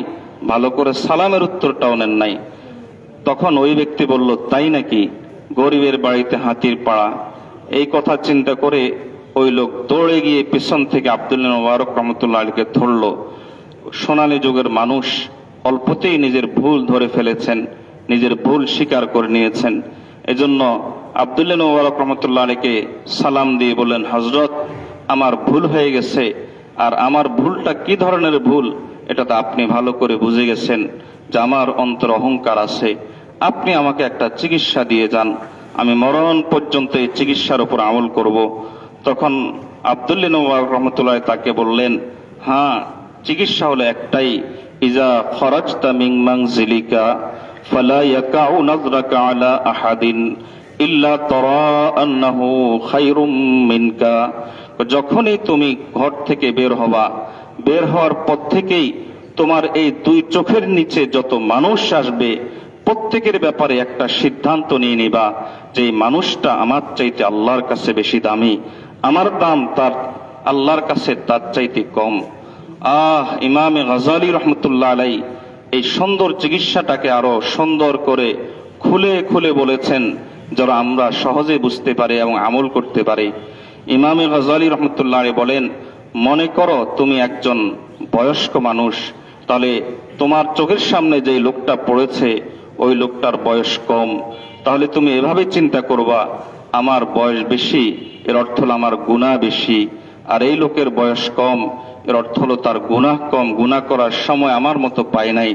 ভালো করে সালামের উত্তরটাও নেন নাই। তখন ওই ব্যক্তি বলল, তাই নাকি? গরিবের বাড়িতে হাতির পাড়া। এই কথা চিন্তা করে ওই লোক দৌড়ে গিয়ে পিছন থেকে আব্দুল্লাহ ইবনে মুবারক রহমতুল্লাহ আলাইহিকে ধরল। সোনালী যুগের মানুষ অল্পতেই নিজের ভুল ধরে ফেলেছেন, নিজের ভুল স্বীকার করে নিয়েছেন। এজন্য আব্দুল্লাহ ইবনে মুবারক রহমতুল্লাহ আলাইহিকে সালাম দিয়ে বললেন, হযরত, আমার ভুল হয়ে গেছে, আর আমার ভুলটা কি ধরনের ভুল এটা তো আপনি ভালো করে বুঝে গেছেন যে আমার অন্তর অহংকার আছে। আপনি আমাকে একটা চিকিৎসা দিয়ে যান, আমি মরণ পর্যন্ত এই চিকিৎসার উপর আমল করব। তখন আব্দুল্লাহ ইবনে মুবারক রহমতুল্লাহ তাকে বললেন, হ্যাঁ, চিকিৎসা হলো একটাই, ইজা খরাজতা মিন মানজিলিকা ফালা ইয়াকাউ নাযরাকা আলা আহাদিন ইল্লা তারা আন্নাহু খায়রুম মিনকা। যখনই তুমি ঘর থেকে বের হবা, বের হওয়ার পর থেকেই তোমার এই দুই চোখের নিচে যত মানুষ আসবে প্রত্যেকের ব্যাপারে একটা সিদ্ধান্ত নিয়ে নিবা যে এই মানুষটা আমার চাইতে আল্লাহর কাছে বেশি দামি, আমার দাম তার আল্লাহর কাছে তার চাইতে কম। ইমামে গাজালি রহমতুল্লাহ আলাইহি এই সুন্দর চিকিৎসাটাকে আরো সুন্দর করে খুলে খুলে বলেছেন, যারা আমরা সহজে বুঝতে পারি এবং আমল করতে পারি। ইমামে গাজালি রহমতুল্লাহ আলাইহি বলেন, মনে করো তুমি একজন বয়স্ক মানুষ, তাহলে তোমার চোখের সামনে যে লোকটা পড়েছে ওই লোকটার বয়স কম, তাহলে তুমি এভাবে চিন্তা করবা, আমার বয়স বেশি, এর অর্থ হলো আমার গুনাহ বেশি, আর এই লোকের বয়স কম, এর অর্থ হলো তার গুনাহ কম, গুনাহ করার সময় আমার মতো পায় নাই।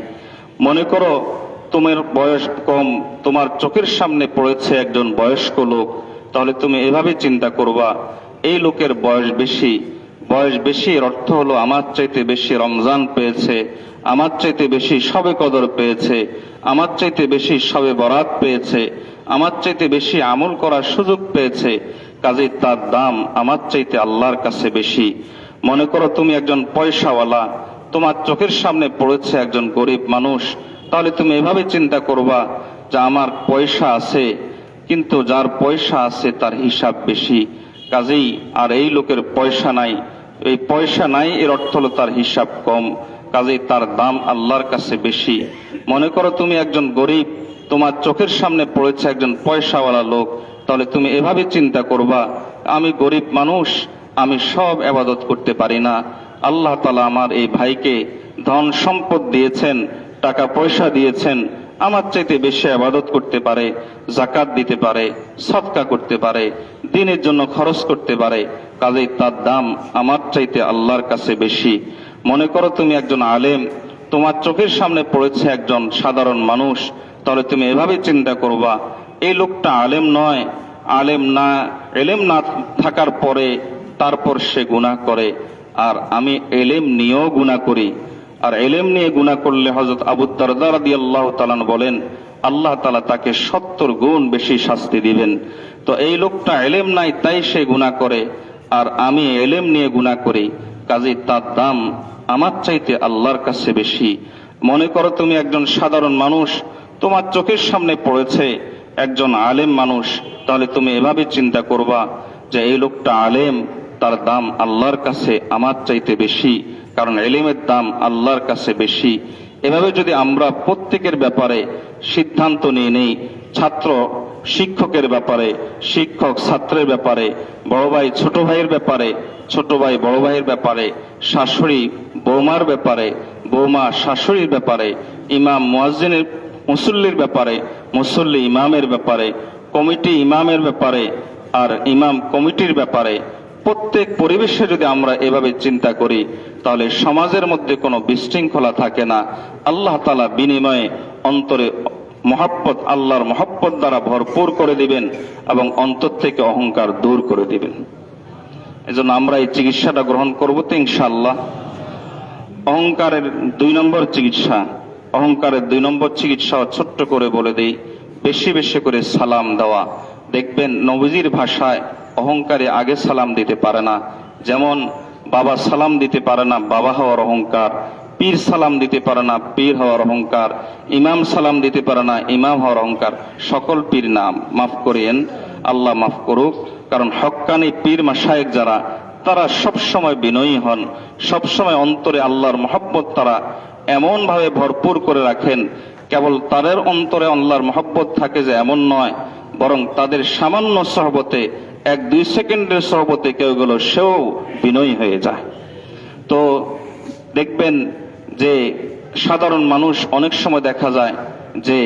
মনে করো তোমার বয়স কম, তোমার চোখের সামনে পড়েছে একজন বয়স্ক লোক, তাহলে তুমি এভাবে চিন্তা করবা, এই লোকের বয়স বেশি, বয়স বেশি এর অর্থ হলো আমার চাইতে বেশি রমজান পেয়েছে, আমার চাইতে বেশি শবে কদর পেয়েছে, আমার চাইতে বেশি শবে বরাত পেয়েছে, আমার চাইতে বেশি আমল করার সুযোগ পেয়েছে, কাজেই তার দাম আমার চাইতে আল্লাহর কাছে বেশি। মনে করো তুমি একজন পয়সাওয়ালা, তোমার চোখের সামনে পড়েছে একজন গরিব মানুষ, তাহলে তুমি এভাবে চিন্তা করবা যে আমার পয়সা আছে, কিন্তু যার পয়সা আছে তার হিসাব বেশি, কাজেই আর এই লোকের পয়সা নাই, এই পয়সা নাই এর অর্থ হলো তার হিসাব কম, কাজেই তার দাম আল্লাহর কাছে বেশি। মনে করো তুমি একজন গরিব, তোমার চোখের সামনে পড়েছে একজন পয়সাওয়ালা লোক, তাহলে তুমি এভাবে চিন্তা করবা, আমি গরিব মানুষ, আমি সব ইবাদত করতে পারি না, আল্লাহ তাআলা আমার এই ভাইকে ধন সম্পদ দিয়েছেন, টাকা পয়সা দিয়েছেন, আমার চাইতে বেশি ইবাদত করতে পারে, যাকাত দিতে পারে, সদকা করতে পারে, দ্বীনের জন্য খরচ করতে পারে, কাজেই তার দাম আমার চাইতে আল্লাহর কাছে বেশি। মনে করো তুমি একজন আলেম, তোমার চোখের সামনে পড়েছে একজন সাধারণ মানুষ, তাহলে তুমি এভাবে চিন্তা করবা, এই লোকটা আলেম নয়, এলেম না থাকার পরে তারপর সে গুনাহ করে, আর আমি এলেম নিয়েও গুনাহ করি, আর এলেম নিয়ে গুনাহ করলে হযরত আবু দারদা রাদিয়াল্লাহু তাআলা বলেন আল্লাহ তাআলা তাকে 70 গুণ বেশি শাস্তি দিবেন। তো এই লোকটা এলেম নাই তাই সে গুনাহ করে, আর আমি এলেম নিয়ে গুনাহ করি, কাজেই তার দাম আমার চাইতে আল্লাহর কাছে বেশি। মনে করো তুমি একজন সাধারণ মানুষ, তোমার চোখের সামনে পড়েছে একজন আলেম মানুষ, তাহলে তুমি এভাবে চিন্তা করবা যে এই লোকটা আলেম, তার দাম আল্লাহর কাছে আমার চাইতে বেশি, কারণ এলেমের দাম আল্লাহর কাছে বেশি। এভাবে যদি আমরা প্রত্যেকের ব্যাপারে সিদ্ধান্ত নিয়ে নেই, ছাত্র শিক্ষকের ব্যাপারে, শিক্ষক ছাত্রের ব্যাপারে, বড় ভাই ছোট ভাইয়ের ব্যাপারে, ছোট ভাই বড় ভাইয়ের ব্যাপারে, শাশুড়ি বৌমার ব্যাপারে, বৌমা শাশুড়ির ব্যাপারে, ইমাম মুয়াজ্জিনের মুসল্লির ব্যাপারে, মুসল্লি ইমামের ব্যাপারে, কমিটি ইমামের ব্যাপারে, আর ইমাম কমিটির ব্যাপারে, প্রত্যেক পরিবেশে যদি আমরা এভাবে চিন্তা করি, তাহলে সমাজের মধ্যে কোনো বিশৃঙ্খলা থাকে না। আল্লাহ তাআলা বিনিময়ে অন্তরে মহব্বত, আল্লাহর মহব্বত দ্বারা ভরপুর করে দিবেন এবং অন্তর থেকে অহংকার দূর করে দিবেন। এজন্য আমরা এই চিকিৎসাটা গ্রহণ করব তো ইনশাআল্লাহ। অহংকারের 2 নম্বর চিকিৎসা, অহংকারের 2 নম্বর চিকিৎসা ছোট্ট করে বলে দেই, বেশি বেশি করে সালাম দেওয়া। দেখবেন নবীজির ভাষায় অহংকারে আগে সালাম দিতে পারে না, যেমন বাবা সালাম দিতে পারে না, বাবা হওয়ার অহংকার, পীর সালাম দিতে পারে না, পীর হওয়ার অহংকার, ইমাম সালাম দিতে পারে না, ইমাম হওয়ার অহংকার। সকল পীর নাম মাফ করেন, আল্লাহ মাফ করুক, কারণ হক্কানি পীর মাশায়েখ যারা, তারা সব সময় বিনয়ী হন, সব সময় অন্তরে আল্লাহর মহব্বত তারা এমন ভাবে ভরপুর করে রাখেন, কেবল তাদের অন্তরে আল্লাহর মহব্বত থাকে যে এমন নয়, বরং তাদের সামান্য সহবতে, 1-2 সেকেন্ডের সহবতে কেউ গেল সেও বিনয়ী হয়ে যায়। তো দেখবেন যে সাধারণ মানুষ অনেক সময় দেখা যায় যে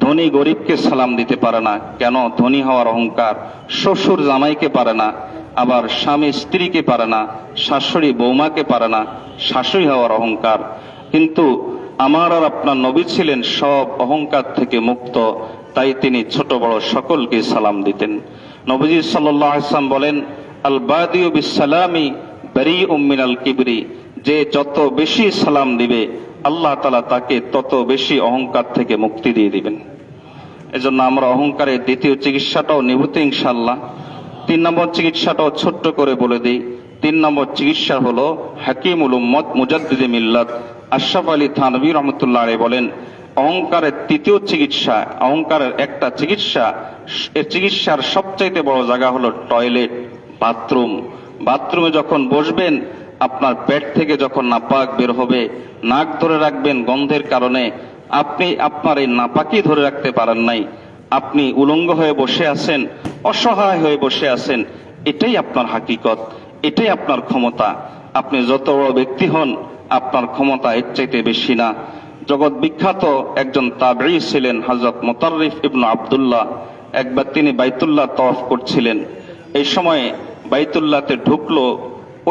ধনী গরিবকে সালাম দিতে পারে না, কেন? ধনী হওয়ার অহংকার। শ্বশুর জামাইকে পারে না, আবার স্বামী স্ত্রীকে পারে না, শাশুড়ি বৌমাকে পারে না, শাশুড়ি হওয়ার অহংকার। কিন্তু আমার আর আপনার নবী ছিলেন সব অহংকার থেকে মুক্ত, তাই তিনি ছোট বড় সকলকে সালাম দিতেন। নবীজি সাল্লাল্লাহু আলাইহি ওয়াসাল্লাম বলেন, আল বাদিউ বিসসালামি বারিউম মিনাল কিবরি, যে যত বেশি সালাম দিবে আল্লাহ তাআলা তাকে তত বেশি অহংকার থেকে মুক্তি দিয়ে দিবেন। এজন্য আমরা অহংকারের 2য় চিকিৎসাটাও নিভূত ইনশাআল্লাহ। 3 নম্বর চিকিৎসাটাও ছোট্ট করে বলে দিই। 3 নম্বর চিকিৎসা হলো হাকিমুল উম্মত মুজাদ্দিদে মিল্লাত আশরাফ আলী থানভী রহমতুল্লাহ আলাইহি বলেন, অহংকারের 3য় চিকিৎসা, অহংকারের একটা চিকিৎসা, এর চিকিৎসার সবচাইতে বড় জায়গা হলো টয়লেট, বাথরুম। বাথরুমে যখন বসবেন, আপনার পেট থেকে যখন নাপাক বের হবে, নাক ধরে রাখবেন গন্ধের কারণে, আপনি আপনার এই নাপাকি ধরে রাখতে পারেন নাই, আপনি উলঙ্গ হয়ে বসে আছেন, অসহায় হয়ে বসে আছেন, এটাই আপনার হাকিকত, এটাই আপনার ক্ষমতা। আপনি যত বড় ব্যক্তি হন, আপনার ক্ষমতা এর চাইতে বেশি না। জগৎ বিখ্যাত একজন তাবেঈ ছিলেন হযরত মুতাররিফ ইবনে আব্দুল্লাহ। একবার তিনি বাইতুল্লাহ তওয়াফ করছিলেন, এই সময় বাইতুল্লাহতে ঢুকলো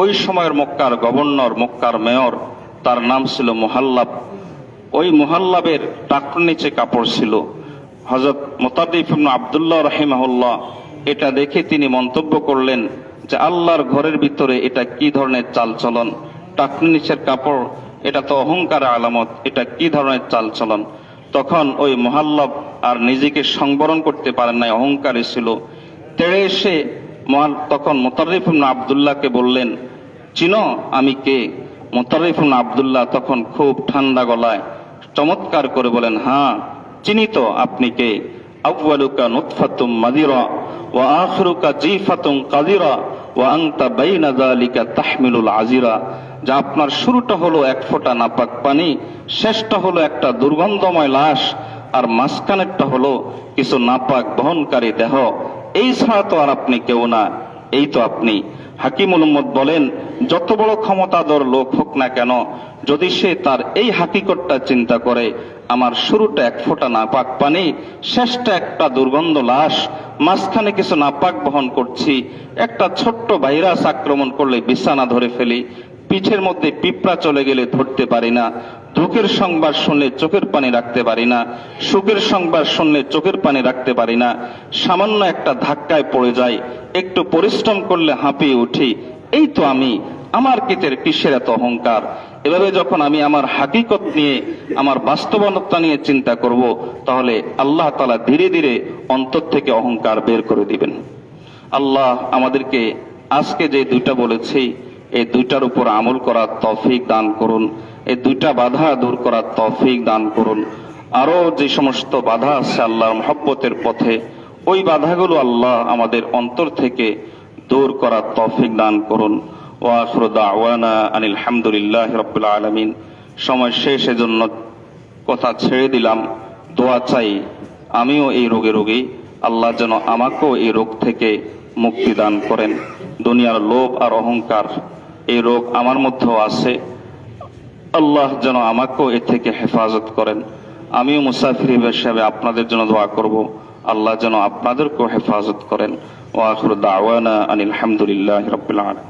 ওই সময়ের মক্কার গভর্নর, মক্কার মেয়র, তার নাম ছিল মুহাল্লাব। ওই মুহাল্লাবের টাকর নিচে কাপড় ছিল। হযরত মুতাররিফ ইবনে আব্দুল্লাহ রাহিমাহুল্লাহ এটা দেখে তিনি মন্তব্য করলেন যে আল্লাহর ঘরের ভিতরে এটা কি ধরনের চালচলন, টাকর নিচের কাপড়, এটা তো অহংকারের আলামত, এটা কি ধরনের চালচলন। তখন ওই মুহাল্লাব আর নিজেকে সংবরণ করতে পারেন নাই, অহংকারী ছিল। তেড়ে এসে তখন মুতাররিফ ইবনে আব্দুল্লাহকে বললেন, চিনো আমি কে? মুতাররিফ ইবনে আব্দুল্লাহ তখন খুব ঠান্ডা গলায় চমৎকার করে বলেন, হ্যাঁ চিনি তো, আপনি কে? আউয়ালুকা নুতফাতুম মাদিরা ওয়া আখিরুকা জিফাতুন কাদিরা ওয়া আনতা বাইনা যালিকা তাহমিলুল আজিরা, যা আপনার শুরুটা হলো এক ফোঁটা নাপাক পানি, শেষটা হলো একটা দুর্গন্ধময় লাশ, আর মাঝখানেরটা হলো কিছু নাপাক বহনকারী দেহ। এই ছাড়া তো আর আপনি কেউ না, এই তো আপনি। হাকিমুল উম্মত বলেন, যত বড় ক্ষমতাধর লোক হোক না কেন, যদি সে তার এই হাকিকতটা চিন্তা করে, আমার শুরুটা এক ফোঁটা নাপাক পানি, শেষটা একটা দুর্গন্ধ লাশ, মাঝখানে কিছু নাপাক বহন করছি, একটা ছোট্ট ভাইরাস আক্রমণ করলে বিছানা ধরে ফেলি, পিঠের মধ্যে পিঁপড়া চলে গেলে ধরতে পারি না, দুঃখের সংবাদ শুনলে চোখের পানি রাখতে পারি না, সুখের সংবাদ শুনলে চোখের পানি রাখতে পারি না, সামান্য একটা ধাক্কায় পড়ে যাই, একটু পরিশ্রম করলে হাঁপিয়ে উঠি, এই তো আমি। আমার কিসের এত অহংকার? এভাবে যখন আমি আমার হাকিকত নিয়ে, আমার বাস্তবতা নিয়ে চিন্তা করব, তাহলে আল্লাহ তাআলা ধীরে ধীরে অন্তর থেকে অহংকার বের করে দিবেন। আল্লাহ আমাদেরকে আজকে যে দুইটা বলেছি, এই দুইটার উপর আমল করার তৌফিক দান করুন, এই দুইটা বাধা দূর করার তৌফিক দান করুন। আরো যে সমস্ত বাধা আছে আল্লাহর মহব্বতের পথে, ওই বাধাগুলো আল্লাহ আমাদের অন্তর থেকে দূর করার তৌফিক দান করুন। ওয়া আখিরু দাওয়ানা আনিল হামদুলিল্লাহি রাব্বিল আলামিন। সময় শেষ, এজন্য কথা ছেড়ে দিলাম। দোয়া চাই আমিও এই রোগী, আল্লাহ যেন আমাকেও এই রোগ থেকে মুক্তি দান করেন। দুনিয়ার লোভ আর অহংকার, এই রোগ আমার মধ্যেও আছে, আল্লাহ যেন আমাকেও এ থেকে হেফাজত করেন। আমিও মুসাফির হিসেবে আপনাদের জন্য দোয়া করব, আল্লাহ যেন আপনাদেরকেও হেফাজত করেন। ওয়া আখিরু দাওয়ানা আনিল হামদুলিল্লাহি রাব্বিল আলামিন।